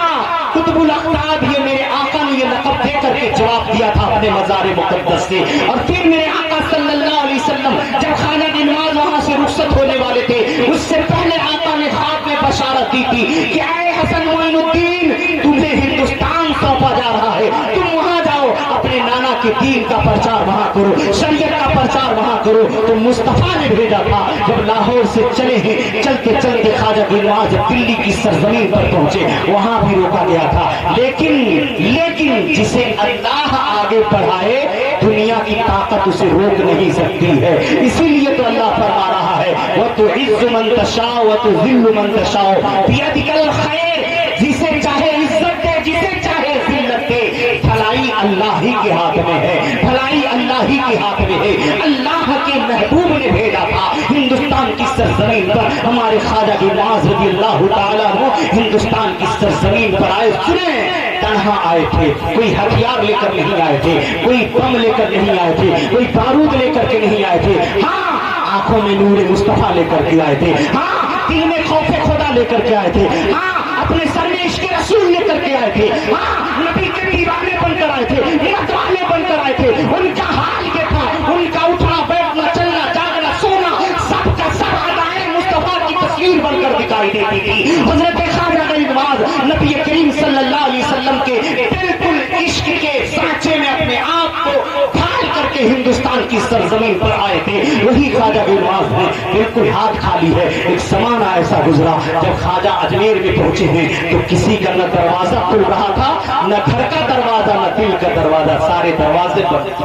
قطب الاقطاب، یہ میرے آقا نے یہ لقب دے کر کے جواب دیا تھا اپنے مزار مقدس سے. اور پھر میرے آقا صلی اللہ علیہ وسلم جب خانہ نماز وہاں سے رخصت ہونے والے تھے اس سے پہلے آقا نے خواب میں بشارت دی تھی کہ اے حسن معین الدین تمہیں ہندوستان سونپا جا رہا ہے، تم وہاں جاؤ اپنے نانا کے دین کا پرچار وہاں کرو، شریعت کا پرچار وہاں کرو. تو مصطفیٰ نے بھیجا تھا. جب لاہور سے چلے ہیں چلتے چلتے خواجہ گلنواز جب دلی کی سرزمین پر پہنچے وہاں بھی روکا گیا تھا. لیکن جسے اللہ آگے بڑھائے دنیا کی طاقت اسے روک نہیں سکتی ہے. اسی لیے تو اللہ فرما رہا ہے وَتُعِزُّ مَن تَشَاءُ وَتُذِلُّ مَن تَشَاءُ بِيَدِكَ الْخَيْرُ، جسے چاہے عزت دے جسے چاہے ذلت دے، بھلائی اللہ ہی کے ہاتھ میں ہے، بھلائی اللہ ہی کے ہاتھ میں ہے. اللہ کے محبوب نے بھیجا تھا ہندوستان کی سرزمین پر. ہمارے خواجہ گلنواز رضی اللہ تعالیٰ عنہ ہندوستان کی سرزمین پر آئے. سنیں تنہا آئے تھے، کوئی ہتھیار لے کر نہیں آئے تھے، کوئی بم لے کر نہیں آئے تھے، کوئی بارود لے کر کے نہیں آئے تھے. ہاں آنکھوں میں نور مصطفیٰ لے کر کے آئے تھے. ہاں دل میں خوف خدا لے کر کے آئے تھے. ہاں اپنے سر میں عشق رسول لے کر کے آئے تھے. ہاں نبی کے دیوانے بن کر آئے تھے، متوانے بن کر آئے تھے. ان کا حال کیا تھا؟ ان کا اٹھنا بیٹھنا چلنا جاگنا سونا سب کا سب ادائے مصطفیٰ کی تصویر بن کر دکھائی دیتی تھی. حضرت خواجہ گلنواز نبی کریم صلی اللہ علیہ وسلم کے بالکل عشق کے سانچے میں اپنے آپ کو ڈھال کر کے ہندوستان کی سرزمین پر آئے تھے. وہی خواجہ گلنواز ہیں، بالکل ہاتھ خالی ہے. ایک زمانہ ایسا گزرا جب خواجہ اجمیر میں پہنچے ہیں تو کسی کا نہ دروازہ کھل رہا تھا، نہ گھر کا دروازہ نہ دل کا دروازہ، سارے دروازے بند.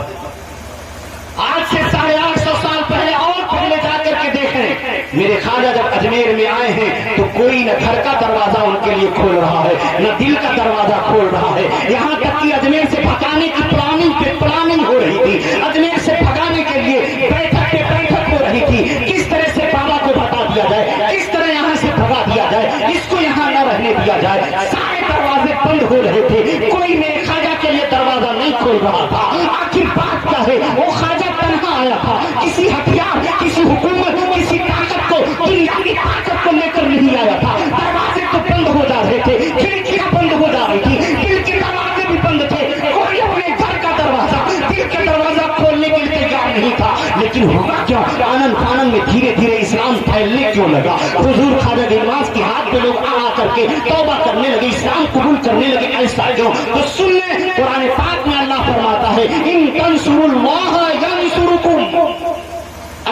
آج سے 850 سال پہلے اور پہلے جا کر کے دیکھیں میرے خواجہ جب اجمیر میں آئے ہیں تو کوئی نہ گھر کا دروازہ ان کے لیے کھول رہا ہے نہ دل کا دروازہ کھول رہا ہے. یہاں تک کہ اجمیر سے بھگانے کی پلاننگ ہو رہی تھی. اجمیر سے بھگانے کے لیے بیٹھک پہ بیٹھک ہو رہی تھی. کس طرح سے بابا کو بتا دیا جائے، کس طرح یہاں سے بھگا دیا جائے، اس کو یہاں نہ رہنے دیا جائے. سارے دروازے بند ہو رہے تھے، کوئی میرے خواجہ کے لیے دروازہ نہیں کھول رہا تھا. آخر بات کیا ہے؟ وہ خواجہ تنہا آیا تھا، کسی ہتھیار کسی حکومت کسی طاقت کو دنیا کی طاقت کو لے کر نہیں آیا تھا. دروازے تو بند ہو جا رہے تھے، کھڑکیاں بند ہو جا رہی تھی، دل کے دروازے بھی بند تھے. کوئی اپنے گھر کا دروازہ دل کا دروازہ کھولنے کے لیے تیار نہیں تھا. لیکن ہوا کیا؟ آنن میں دھیرے دھیرے اسلام پھیلنے کیوں لگا؟ حضور خواجہ گلنواز کے ہاتھ میں لوگ آ کر کے توبہ کرنے لگے، اسلام قبول کرنے لگے. ایسا جو تو سن لیں قرآن پاک میں اللہ فرماتا ہے ان تنصروا اللہ ینصرکم.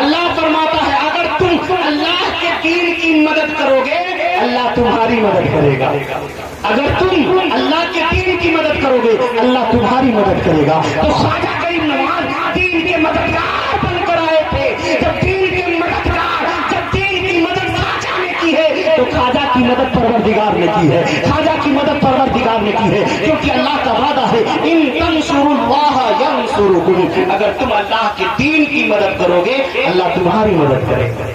اللہ فرماتا ہے اگر تم اللہ کے دین کی مدد کرو گے اللہ تمہاری مدد کرے گا. اگر تم اللہ کے دین کی مدد کرو گے اللہ تمہاری مدد کرے گا. تو خواجہ گلنواز دین کے مددگار بن کر آئے تھے. جب دین کے مددگار، جب دین کی مدد خواجہ نے کی ہے تو خواجہ کی مدد پروردگار نے کی ہے، خواجہ کی مدد پروردگار نے کی ہے. کیونکہ اللہ کا وعدہ ہے ان تنصروا اللہ ینصرکم، اگر تم اللہ کے دین کی مدد کرو گے اللہ تمہاری مدد کرے گا.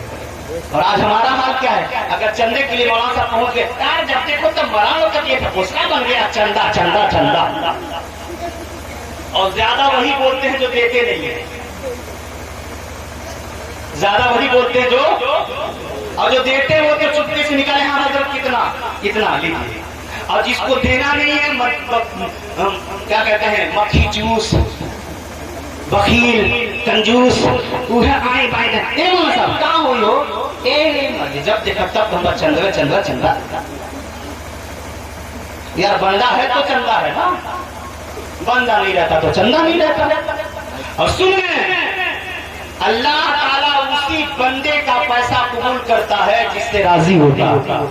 اور آج ہمارا حال کیا ہے؟ اگر چندے کے لیے مولانا صاحب پہنچ گئے یار جب دیکھو تب مولانا کا یہ پھپوسلا بن گیا چندہ چندہ چندہ. اور زیادہ وہی بولتے ہیں جو دیتے نہیں ہیں، زیادہ وہی بولتے ہیں جو، اور جو دیتے ہیں وہ تو چپکے سے نکالے ہاں حضرت کتنا اتنا لیجیے. اور جس کو دینا نہیں ہے کیا کہتے ہیں مکھی چوس بخیل کنجوس وہ آئے بائے صاحب کہاں ہوئی ہو جب دیکھا تب ہم چندہ چندہ چندہ. یار بندہ ہے تو چندہ ہے نا، بندہ نہیں رہتا تو چندہ نہیں رہتا. اور سنیں اللہ تعالیٰ اسی بندے کا پیسہ قبول کرتا ہے جس سے راضی ہوتا ہے.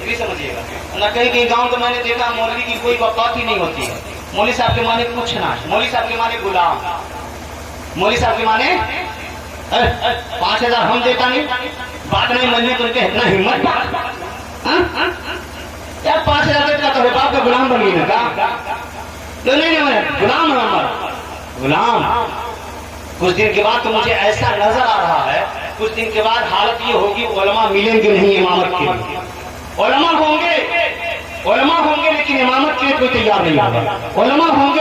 یہ بھی سمجھیے گا نہ کہیں کہ گاؤں کو میں نے دیکھا مولوی کی کوئی وقت ہی نہیں ہوتی ہے. مولوی صاحب کے مانے کچھ نہ، مولوی صاحب کے مانے غلام، مولوی صاحب کے مانے 5000 ہم دیتا نہیں بات نہیں مننے تو ان کے اتنا ہمت کیا 5000 دیتا تو باپ کا غلام بن گئی نا تو نہیں غلام غلام. کچھ دن کے بعد تو مجھے ایسا نظر آ رہا ہے، کچھ دن کے بعد حالت یہ ہوگی علماء ملیں گے نہیں امامت کے لیے. علماء ہوں گے لیکن امامت کے لیے کوئی تیار نہیں ہوگا. علماء ہوں گے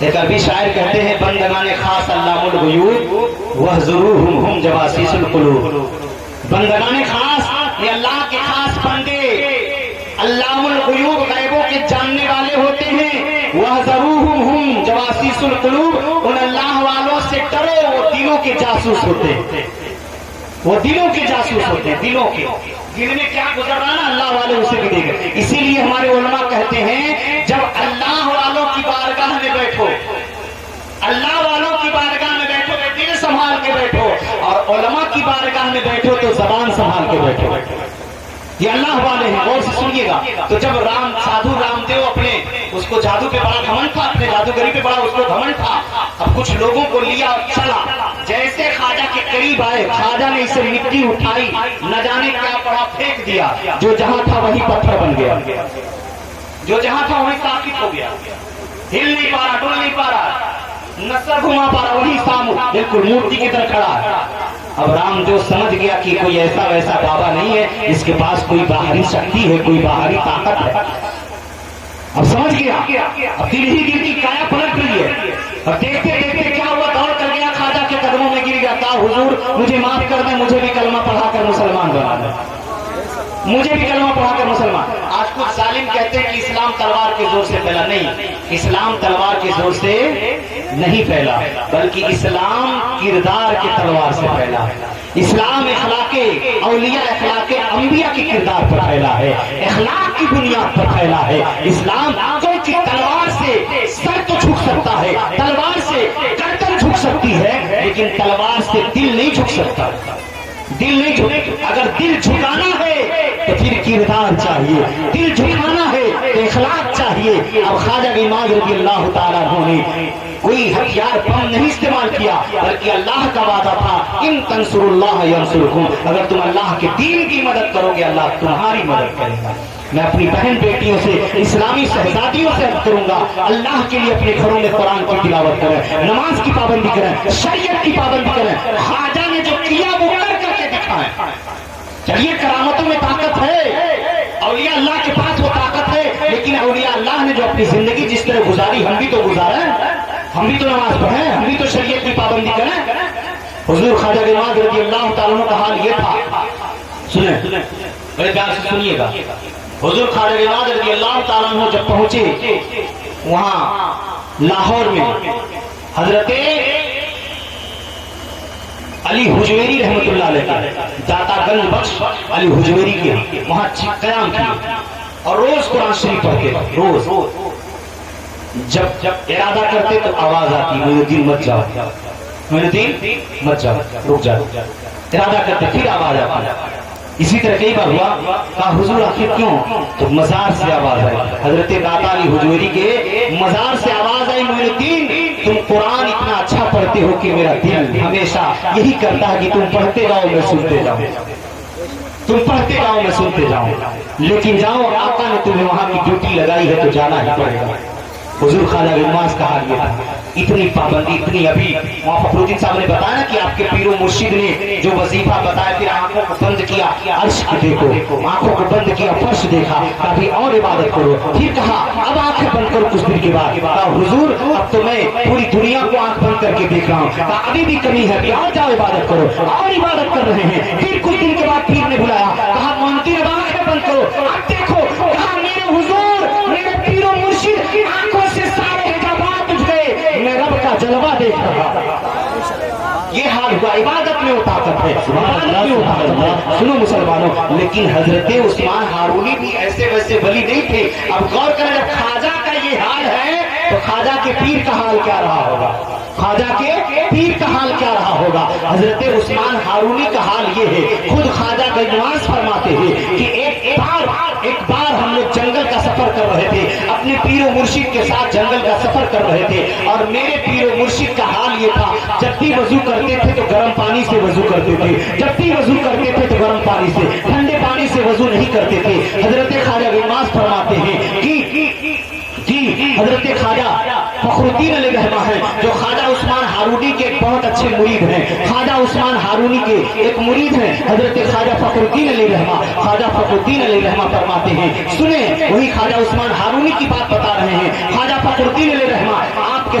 ایک عربی شاعر کہتے ہیں بندگان خاص علام الغیوب وحضروہم ہم جواسیس القلوب. بندگان خاص یہ اللہ کے خاص بندے علام الغیوب غیبوں کے جاننے والے ہوتے ہیں. وحضروہم ہم جواسیس القلوب ان اللہ والوں سے ڈرو وہ دلوں کے جاسوس ہوتے ہیں. وہ دلوں کے جاسوس ہوتے ہیں. دلوں کے دل میں کیا گزر رہا نا اللہ والے اسے بھی دیکھ. اسی لیے ہمارے علماء کہتے ہیں جب اللہ والوں کی بارگاہ میں بیٹھو, اللہ والوں کی بارگاہ میں بیٹھو تو دل سنبھال کے بیٹھو, اور علماء کی بارگاہ میں بیٹھو تو زبان سنبھال کے بیٹھو. یہ اللہ والے ہیں, غور سے سنیے گا. تو جب سادھو رام دیو اپنے اس کو جادو پہ بڑا گھمنڈ تھا, اپنے جادوگری پہ بڑا اس کو گھمنڈ تھا. اب کچھ لوگوں کو لیا اور چلا, جیسے خواجہ کے قریب آئے خواجہ نے اسے مٹی اٹھائی, نہ جانے کیا پڑا پھینک دیا. جو جہاں تھا وہی پتھر بن گیا, جو جہاں تھا وہی ثابت ہو گیا. ہل نہیں پا رہا, ڈول نہیں پا رہا, نسر گھما پا رہا, وہی سامو بالکل مورتی کی طرح کھڑا ہے. اب رام جو سمجھ گیا کہ کوئی ایسا ویسا بابا نہیں ہے, اس کے پاس کوئی باہری شکتی ہے, کوئی باہری طاقت ہے. اب سمجھ گیا, اب دل ہی دل کی کایا پلٹ رہی ہے. اب دیکھتے دیکھتے کیا ہوا, دوڑ کر گیا خواجہ کے قدموں میں گر گیا. کہا حضور مجھے معاف کر دیں, مجھے بھی کلمہ پڑھا کر مسلمان بنا دیں, مجھے بھی کلمہ پڑھا کر مسلمان. آج کچھ ظالم کہتے ہیں کہ اسلام تلوار کے زور سے پھیلا. نہیں, اسلام تلوار کے زور سے نہیں پھیلا, بلکہ اسلام کردار کے تلوار سے پھیلا ہے. اسلام اخلاق اولیاء, اخلاق انبیاء کے کردار پر پھیلا ہے, اخلاق کی بنیاد پر پھیلا ہے. اسلام کیونکہ تلوار سے سر تو جھک سکتا ہے, تلوار سے گردن جھک سکتی ہے, لیکن تلوار سے دل نہیں جھک سکتا. دل نہیں جھک, اگر دل جھکانا ہے تو پھر کردار چاہیے, دل جھکانا ہے تو اخلاق چاہیے. اب خواجہ غماز رضی اللہ تعالیٰ عنہ نے کوئی ہتھیار بم نہیں استعمال کیا, بلکہ اللہ کا وعدہ تھا ان تنصر اللہ ینصرکم, اگر تم اللہ کے دین کی مدد کرو گے اللہ تمہاری مدد کرے گا. میں اپنی بہن بیٹیوں سے, اسلامی شہزادیوں سے عرض کروں گا, اللہ کے لیے اپنے گھروں میں قرآن کی تلاوت کریں, نماز کی پابندی کریں, شریعت کی پابندی کریں. خواجہ نے جو کیا وہ کر کے دکھائیں. چلیے کرامتوں میں طاقت ہے, اولیاء اللہ کے پاس وہ طاقت ہے, لیکن اولیاء اللہ نے جو اپنی زندگی جس طرح گزاری ہم بھی تو گزاریں, ہم بھی تو نماز پڑھیں, ہم بھی تو شریعت کی پابندی کریں. حضور خواجہ غماز رضی اللہ تعالیٰ عنہ کا حال یہ تھا. سنیں, بڑے پیار سے سنیے گا. حضور خواجہ غماز رضی اللہ تعالیٰ عنہ جب پہنچے وہاں لاہور میں, حضرت علی حجویری رحمت اللہ علیہ داتا گنج بخش علی حجویری کی وہاں قیام کیا, اور روز قرآن شریف پڑھتے. روز جب ارادہ کرتے تو آواز آتی, معین مت جاؤ, معین مت جاؤ, رک جاؤ. ارادہ کرتے پھر آواز آتی. اسی طرح کئی بار ہوا, کہا حضور آخر کیوں, تو مزار سے آواز آئی. حضرت داتا علی حجویری کے مزار سے آواز آئی, معین تم قرآن اتنا اچھا پڑھتے ہو کہ میرا دل ہمیشہ یہی کرتا ہے کہ تم پڑھتے جاؤ میں سنتے جاؤں, تم پڑھتے جاؤ میں سنتے جاؤں, لیکن جاؤ آقا نے تمہیں وہاں کی ڈیوٹی لگائی ہے تو جانا ہی پڑے گا. حضور خواجہ غماز کا حال یہ تھا, اتنی پابندی, اتنی. ابھی وہاں فخر الدین صاحب نے بتایا کہ آپ کے پیر و مرشد نے جو وظیفہ بتایا, پھر آنکھوں کو بند کیا, عرش کو دیکھو, آنکھوں کو بند کیا, فرش دیکھا, کبھی اور عبادت کرو. پھر کہا اب آنکھیں بند کرو کچھ دن کے بعد. کہا حضور اب تو میں پوری دنیا کو آنکھ بند کر کے دیکھ رہا ہوں, کہا ابھی بھی کمی ہے, اور جاؤ عبادت کرو, اور عبادت کر رہے ہیں. پھر کچھ دن کے بعد پیر نے بلایا, کہا مونتی اب آنکھیں بند کرو, اب دیکھو. کہا میرے حضور, میرے پیر و مرشد آنکھوں سے سارے حجابات اٹھ گئے, میں رب کا جلوہ دیکھ رہا. یہ حال ہوا. عبادت میں وہ طاقت ہے, عبادت میں وہ طاقت ہے. سنو مسلمانوں, لیکن حضرت عثمان ہارونی بھی ایسے ویسے ولی نہیں تھے. اب غور کریں, جب خواجہ کا یہ حال ہے تو خواجہ کے پیر کا حال کیا رہا ہوگا, خواجہ کے پیر کا حال کیا رہا ہوگا. حضرت عثمان ہارونی کا حال یہ ہے, خود خواجہ غماز فرماتے ہیں کہ ایک بار ہم لوگ جنگل کا سفر کر رہے تھے, اپنے پیر و مرشد کے ساتھ جنگل کا سفر کر رہے تھے, اور میرے پیر و مرشد کا حال یہ تھا, جب بھی وضو کرتے تھے تو گرم پانی سے وضو کرتے تھے, جب بھی وضو کرتے تھے تو گرم پانی سے, ٹھنڈے پانی سے وضو نہیں کرتے تھے. حضرت خواجہ غماز فرماتے ہیں کہ حضرت خواجہ فخر الدین علیہ رحمہ ہے, جو خواجہ عثمان ہارونی کے ایک بہت اچھے مرید ہیں. خواجہ عثمان ہارونی کے ایک مرید ہیں حضرت خواجہ فخر الدین علیہ رحمہ. خواجہ فخر الدین علیہ رحمہ فرماتے ہیں, سنیں, وہی خواجہ عثمان ہارونی کی بات بتا رہے ہیں. خواجہ فخر الدین علیہ رحمہ آپ کے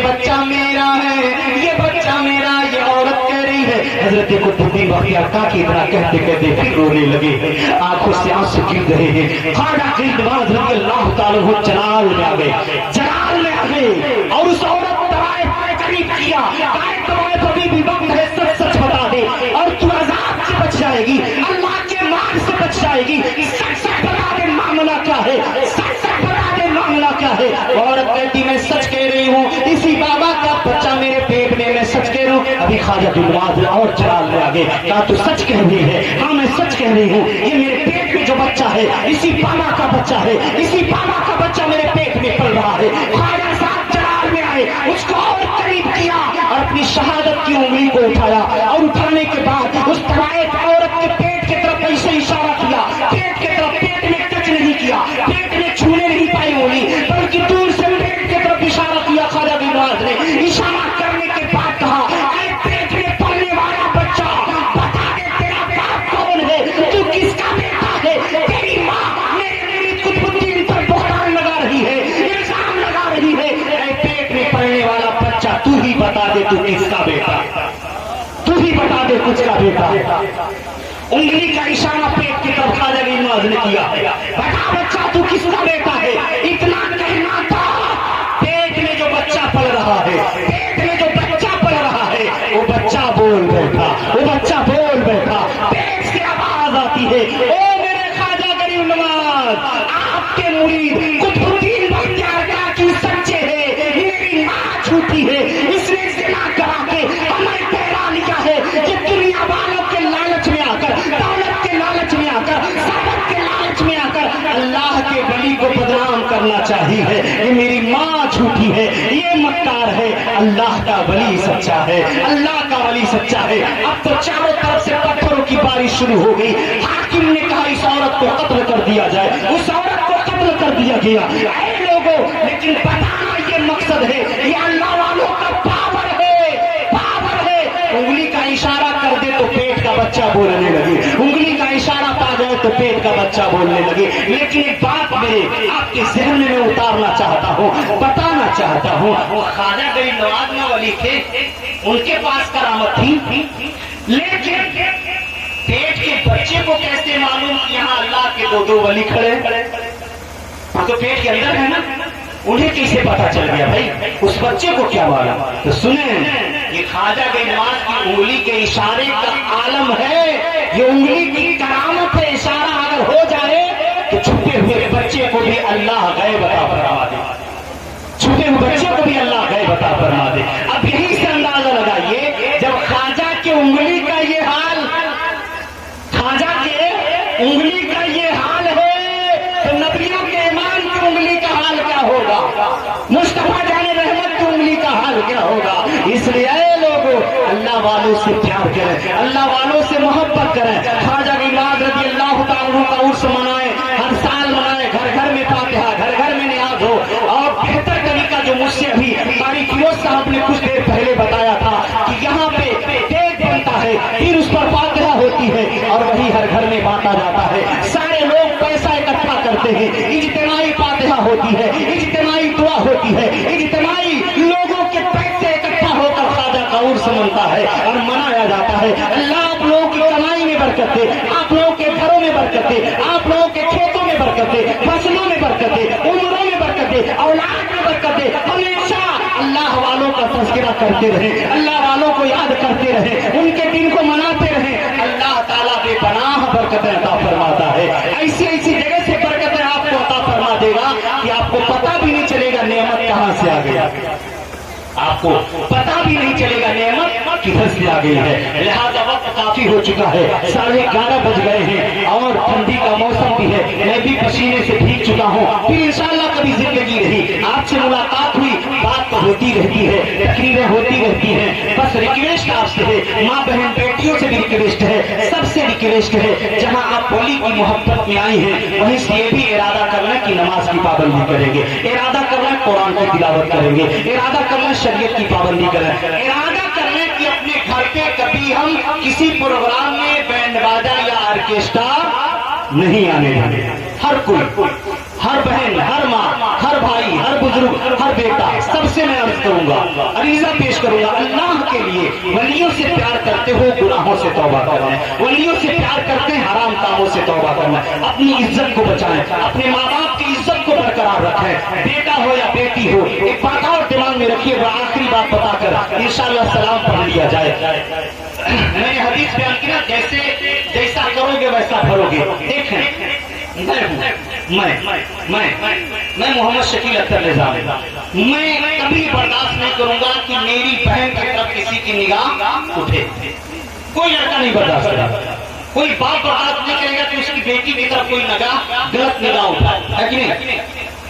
یہ بچہ میرا ہے، یہ بچہ میرا، یہ عورت کہہ رہی ہے۔ حضرت قطبالدین بختیار کاکی اتنا کہتے کہتے پھر رونے لگے، آنکھوں سے آنسو گر رہے ہیں۔ خواجہ فرید نواز رضی اللہ تعالیٰ عنہ جلال میں آ گئے، جلال میں آ گئے اور اس عورت طوائف کے قریب کیا، طوائف ابھی بھی وقت ہے، سچ سچ بتا دے اور تو عذاب سے بچ جائے گی، اللہ کے مار سے بچ جائے گی، سچ سچ بتا دے معاملہ کیا ہے، سچ سچ بتا دے معاملہ کیا ہے۔ عورت کہتی میں سچ کہہ رہی ہوں، اسی بابا کا بچہ میرے پیٹ میں، میں سچ کہہ رہی ہوں۔ ابھی خواجہ نواز اور جلال میں آگے کہا تو سچ کہہ رہی ہے؟ ہاں میں سچ کہہ رہی ہوں، یہ میرے پیٹ میں جو بچہ ہے اسی بابا کا بچہ ہے، اسی بابا کا بچہ میرے پیٹ میں پل رہا ہے۔ خواجہ صاحب جلال میں آئے، اس کو اور قریب کیا اور اپنی شہادت کی انگلی کو اٹھایا اور اٹھانے کے بعد اس طوائف عورت کے پیٹ کی طرف ایسے اشارہ کیا، پیٹ کی طرف، پیٹ میں ٹچ نہیں کیا، پیٹ میں چھونے نہیں پائی انگلی، بلکہ دور سے پیٹ کی طرف اشارہ کیا۔ خواجہ نواز نے اشارہ کرنے کے بعد کہا اے پیٹ میں پلنے والا بچہ، بتا دے تیرا باپ کون ہے، تو کس کا بیٹا ہے؟ تیری ماں میرے مرید قطبالدین پر بہتان لگا رہی ہے، الزام لگا رہی ہے، اے پیٹ میں پلنے والا بچہ تو ہی بتا دے تو کس کا بیٹا، تو ہی بتا دے کس کا بیٹا۔ انگلی کا اشارہ پیٹ کی طرف خواجہ نواز نے کیا، بتا بچہ تو کس کا بیٹا ہے، اتنا کہنا تھا۔ پیٹ میں جو بچہ پل رہا ہے، پیٹ میں جو بچہ پل رہا ہے، وہ بچہ بول بیٹھا، وہ بچہ بول بیٹھا، پیٹ سے آواز آتی ہے اے میرے خواجہ غریب نواز، آپ کے مرید قطبالدین بختیار کاکی سچے ہیں، میری ماں جھوٹی ہے، اس نے زنا کرا کے ہمیں ٹھہرا لیا ہے۔ یہ دنیا والوں کے لالچ میں آ کر، دولت کے لالچ میں آ کر، ثروت کے لالچ میں آ کر اللہ کے ولی کو بدنام کرنا چاہیے ہے۔ یہ میری ماں جھوٹی ہے، یہ مکار ہے، اللہ کا ولی سچا ہے، اللہ کا ولی سچا ہے۔ اب تو چاروں طرف سے پتھروں کی بارش شروع ہو گئی۔ حاکم نے کہا اس عورت کو قتل کر دیا جائے، اس عورت کو قتل کر دیا گیا۔ اے لوگوں، لیکن بتانا یہ مقصد ہے، یہ اللہ والوں کا پاور ہے، پاور ہے۔ انگلی کا اشارہ کر دے تو پیٹ کا بچہ بولنے لگے، انگلی کا اشارہ پا جائے تو پیٹ کا بچہ بولنے لگے۔ لیکن ایک بات میرے آپ کے ذہن میں اتارنا چاہتا ہوں، بتانا چاہتا ہوں، وہ خواجہ غریب نواز میں ولی تھے، ان کے پاس کرامت تھی، لیکن پیٹ کے بچے کو کیسے معلوم کہ یہاں اللہ کے دو ولی کھڑے؟ تو پیٹ کے اندر ہے نا، انہیں کیسے پتا چل گیا بھائی؟ اس بچے کو کیا معلوم؟ تو سنیں، یہ خواجہ غریب نواز کی انگلی کے اشارے کا عالم ہے، یہ انگلی کی کرامت ہے۔ اشارہ اگر ہو جائے تو چھپے ہوئے بچے کو بھی اللہ غیب عطا فرما دے، چھپے ہوئے بچے کو بھی اللہ غیب عطا فرما دے۔ اب یہی سے اندازہ لگائیے، جب خواجہ کی انگلی کا یہ حال، خواجہ کے انگلی کا یہ حال ہے تو نبیوں کے ایمان کی انگلی کا حال کیا ہوگا، مصطفیٰ جان رحمت کی انگلی کا حال کیا ہوگا۔ اس لیے اے لوگوں، اللہ والوں سے پیار کریں، اللہ والوں سے محبت کریں۔ خواجہ نواز رضی اللہ تعالیٰ کا عرس منائیں، ہر سال منائیں، گھر گھر میں فاتحہ، گھر گھر میں نیاز ہو۔ اور بہتر طریقہ جو مجھ سے ابھی قاری فیروز صاحب نے کچھ دیر پہلے بتایا تھا کہ یہاں پہ دیگ بنتا ہے، پھر اس پر فاتحہ ہوتی ہے اور وہی ہر گھر میں بانٹا جاتا ہے۔ سارے لوگ پیسہ اکٹھا کرتے ہیں، اجتماعی فاتحہ ہوتی ہے، اجتماعی دعا ہوتی ہے، اجتماعی لوگوں کے پیسے اکٹھا ہو کر خواجہ کا عرس منتا ہے اور منایا جاتا ہے۔ اللہ آپ لوگوں کی کمائی میں برکت دے، آپ لوگوں کے گھروں میں برکت دے، آپ لوگوں کے کھیتوں میں برکت دے، فصلوں میں برکت دے، عمروں میں برکت دے، اولاد میں برکت دے۔ ہمیشہ اللہ والوں کا تذکرہ کرتے رہیں، اللہ والوں کو یاد کرتے رہیں، ان کے دن کو مناتے رہیں۔ اللہ تعالیٰ بے پناہ برکتیں عطا فرماتا ہے، ایسی ایسی جگہ سے برکتیں آپ کو عطا فرما دے گا کہ آپ کو پتہ بھی نہیں چلے گا نعمت کہاں سے آ گیا، آپ کو پتہ بھی نہیں چلے گا نعمت کدھر سے آ گئی ہے۔ لہذا وقت کافی ہو چکا ہے، 11:30 بج گئے ہیں اور ٹھنڈی کا موسم بھی ہے، میں بھی پسینے سے بھیگ چکا ہوں۔ پھر انشاءاللہ کبھی زندگی رہی آپ سے ملاقات ہوئی، بات تو ہوتی رہتی ہے، تقریریں ہوتی رہتی ہیں۔ بس ریکویسٹ آپ سے ہے، ماں بہن بیٹیوں سے بھی ریکویسٹ ہے، سب سے ریکویسٹ ہے، جہاں آپ ولی کی محبت میں آئی ہیں وہیں سے یہ بھی ارادہ کرنا کہ نماز کی پابندی کریں گے، ارادہ کرنا قرآن کی تلاوت کریں گے، ارادہ کرنا شریعت کی پابندی کریں، ارادہ کرنا کہ اپنے گھر پہ کبھی ہم کسی پروگرام میں بینڈ باجا یا آرکیسٹرا نہیں آنے دیں۔ ہر کوئی، ہر بہن، ہر ماں، ہر بھائی، ہر بزرگ، ہر بیٹا، سب سے میں عرض کروں گا، عریضہ پیش کروں گا، اللہ کے لیے ولیوں سے پیار کرتے ہو گناہوں سے توبہ کرنا ہے، ولیوں سے پیار کرتے ہیں حرام کاموں سے توبہ کرنا ہے، اپنی عزت کو بچائیں، اپنے ماں باپ کی عزت کو برقرار رکھیں، بیٹا ہو یا بیٹی ہو، ایک بات اور دماغ میں رکھیے، وہ آخری بات بتا کر انشاءاللہ سلام پڑھ لیا جائے۔ میں نے حدیث بیان کی نا، جیسا کرو گے ویسا بھرو گے۔ دیکھیں، میں محمد شکیل اختر نظامی، میں کبھی برداشت نہیں کروں گا کہ میری بہن کی طرف کسی کی نگاہ اٹھے، کوئی لڑکا نہیں برداشت کرے گا، کوئی باپ برداشت نہیں کرے گا کہ اس کی بیٹی کی طرف کوئی غلط نگاہ اٹھائے، ہے کہ نہیں؟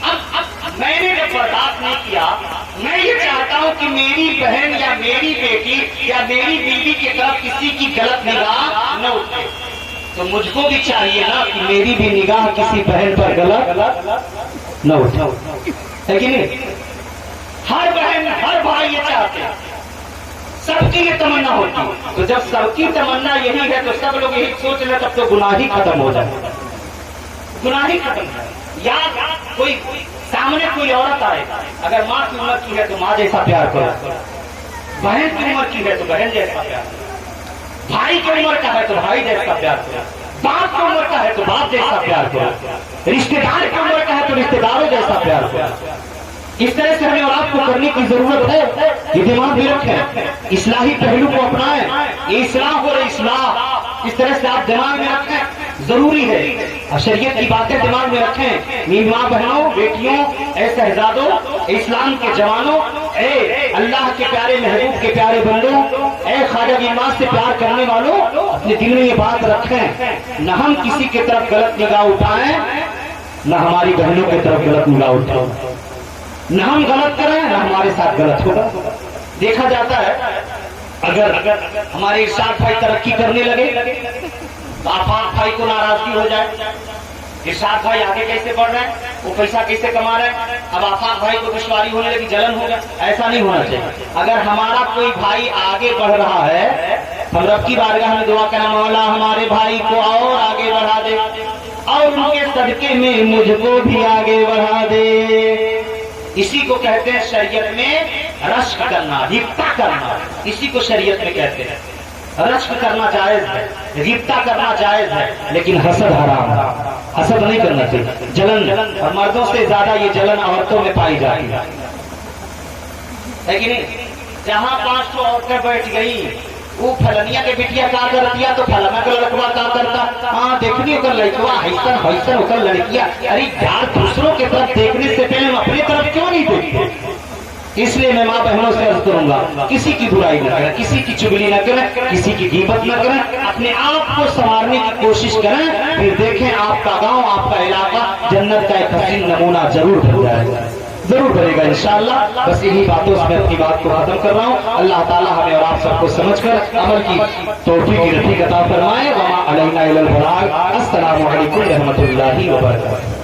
اب میں نے جب برداشت نہیں کیا، میں یہ چاہتا ہوں کہ میری بہن یا میری بیٹی یا میری بیوی کی طرف کسی کی غلط نگاہ نہ اٹھے، تو مجھ کو بھی چاہیے نا کہ میری بھی نگاہ کسی بہن پر غلط نہ اٹھے، ہے کہ نہیں؟ ہر بہن ہر بھائی یہ چاہتے ہیں، سب کی یہ تمنا ہوتی ہے، تو جب سب کی تمنا یہی ہے تو سب لوگ یہی سوچ رہے تب تو گناہ ہی ختم ہو جائے، گناہ ہی ختم ہو جائے۔ یا کوئی سامنے کوئی عورت آئے، اگر ماں کی عمر کی ہے تو ماں جیسا پیار کرو، بہن کی عمر کی ہے تو بہن جیسا پیار کرو، بھائی کی عمر کا ہے تو بھائی جیسا پیار کرو، باپ کی عمر کا ہے تو باپ جیسا پیار کرو، رشتے دار کی عمر کا ہے تو رشتے داروں جیسا پیار کرو۔ اس طرح سے ہمیں اور آپ کو کرنے کی ضرورت ہے، یہ دماغ میں رکھیں، اصلاحی پہلو کو اپنائیں، یہ اصلاح اور اصلاح، اس طرح سے آپ دماغ میں رکھیں، ضروری ہے، شریعت کی باتیں دماغ میں رکھیں۔ میری ماں بہنوں، بیٹیوں، اے شہزادوں، اسلام کے جوانوں، اے اللہ کے پیارے محبوب کے پیارے بندوں، اے خواجہ نواز سے پیار کرنے والوں، اپنے دل میں یہ بات رکھیں، نہ ہم کسی کی طرف غلط نگاہ اٹھائیں، نہ ہماری بہنوں کی طرف غلط نگاہ اٹھائیں، نہ ہم غلط کریں نہ ہمارے ساتھ غلط ہوگا۔ دیکھا جاتا ہے اگر ہمارے ارشاد بھائی ترقی کرنے لگے تو آفاق بھائی کو ناراضگی ہو جائے، ارشاد بھائی آگے کیسے بڑھ رہے ہیں، وہ پیسہ کیسے کما رہے ہیں، اب آفاق بھائی کو دشواری ہونے لگی، جلن ہو گیا، ایسا نہیں ہونا چاہیے۔ اگر ہمارا کوئی بھائی آگے بڑھ رہا ہے، ہم رب کی بارگاہ میں دعا کرنا، مولا ہمارے بھائی کو اور آگے بڑھا دے اور ان کے صدقے میں مجھ کو بھی آگے بڑھا دے۔ اسی کو کہتے ہیں شریعت میں رشک کرنا، غبطہ کرنا، اسی کو شریعت میں کہتے ہیں۔ رشک کرنا جائز ہے، غبطہ کرنا جائز ہے، لیکن حسد حرام ہے، حسد نہیں کرنا چاہیے۔ جلن، اور مردوں سے زیادہ یہ جلن عورتوں میں پائی جاتی ہے کہ نہیں؟ جہاں 500 عورتیں بیٹھ گئی، وہ پھلنیا کے بٹیا کا کرتیا تو پھلنا کا لڑکوا کا کرتا، ہاں دیکھنی ہو کر لڑکوا حیثن حیثن ہو کر لڑکیا، ارے یار دوسروں کے طرف دیکھنے سے پہلے ہم اپنی طرف کیوں نہیں دیکھتے؟ اس لیے میں ماں بہنوں سے عرض کروں گا، کسی کی برائی نہ کریں، کسی کی چگلی نہ کریں، کسی کی غیبت نہ کریں، اپنے آپ کو سنوارنے کی کوشش کریں، پھر دیکھیں آپ کا گاؤں، آپ کا علاقہ جنت کا ایک حسین نمونہ ضرور بن جائے گا، ضرور بنے گا انشاءاللہ۔ بس یہی باتوں سے میں اپنی بات کو ختم کر رہا ہوں۔ اللہ تعالیٰ ہمیں اور آپ سب کو سمجھ کر عمل کی توفیق کی رفیق عطا فرمائے۔ وما علینا الا البلاغ۔ السلام علیکم ورحمۃ اللہ وبرکاتہ۔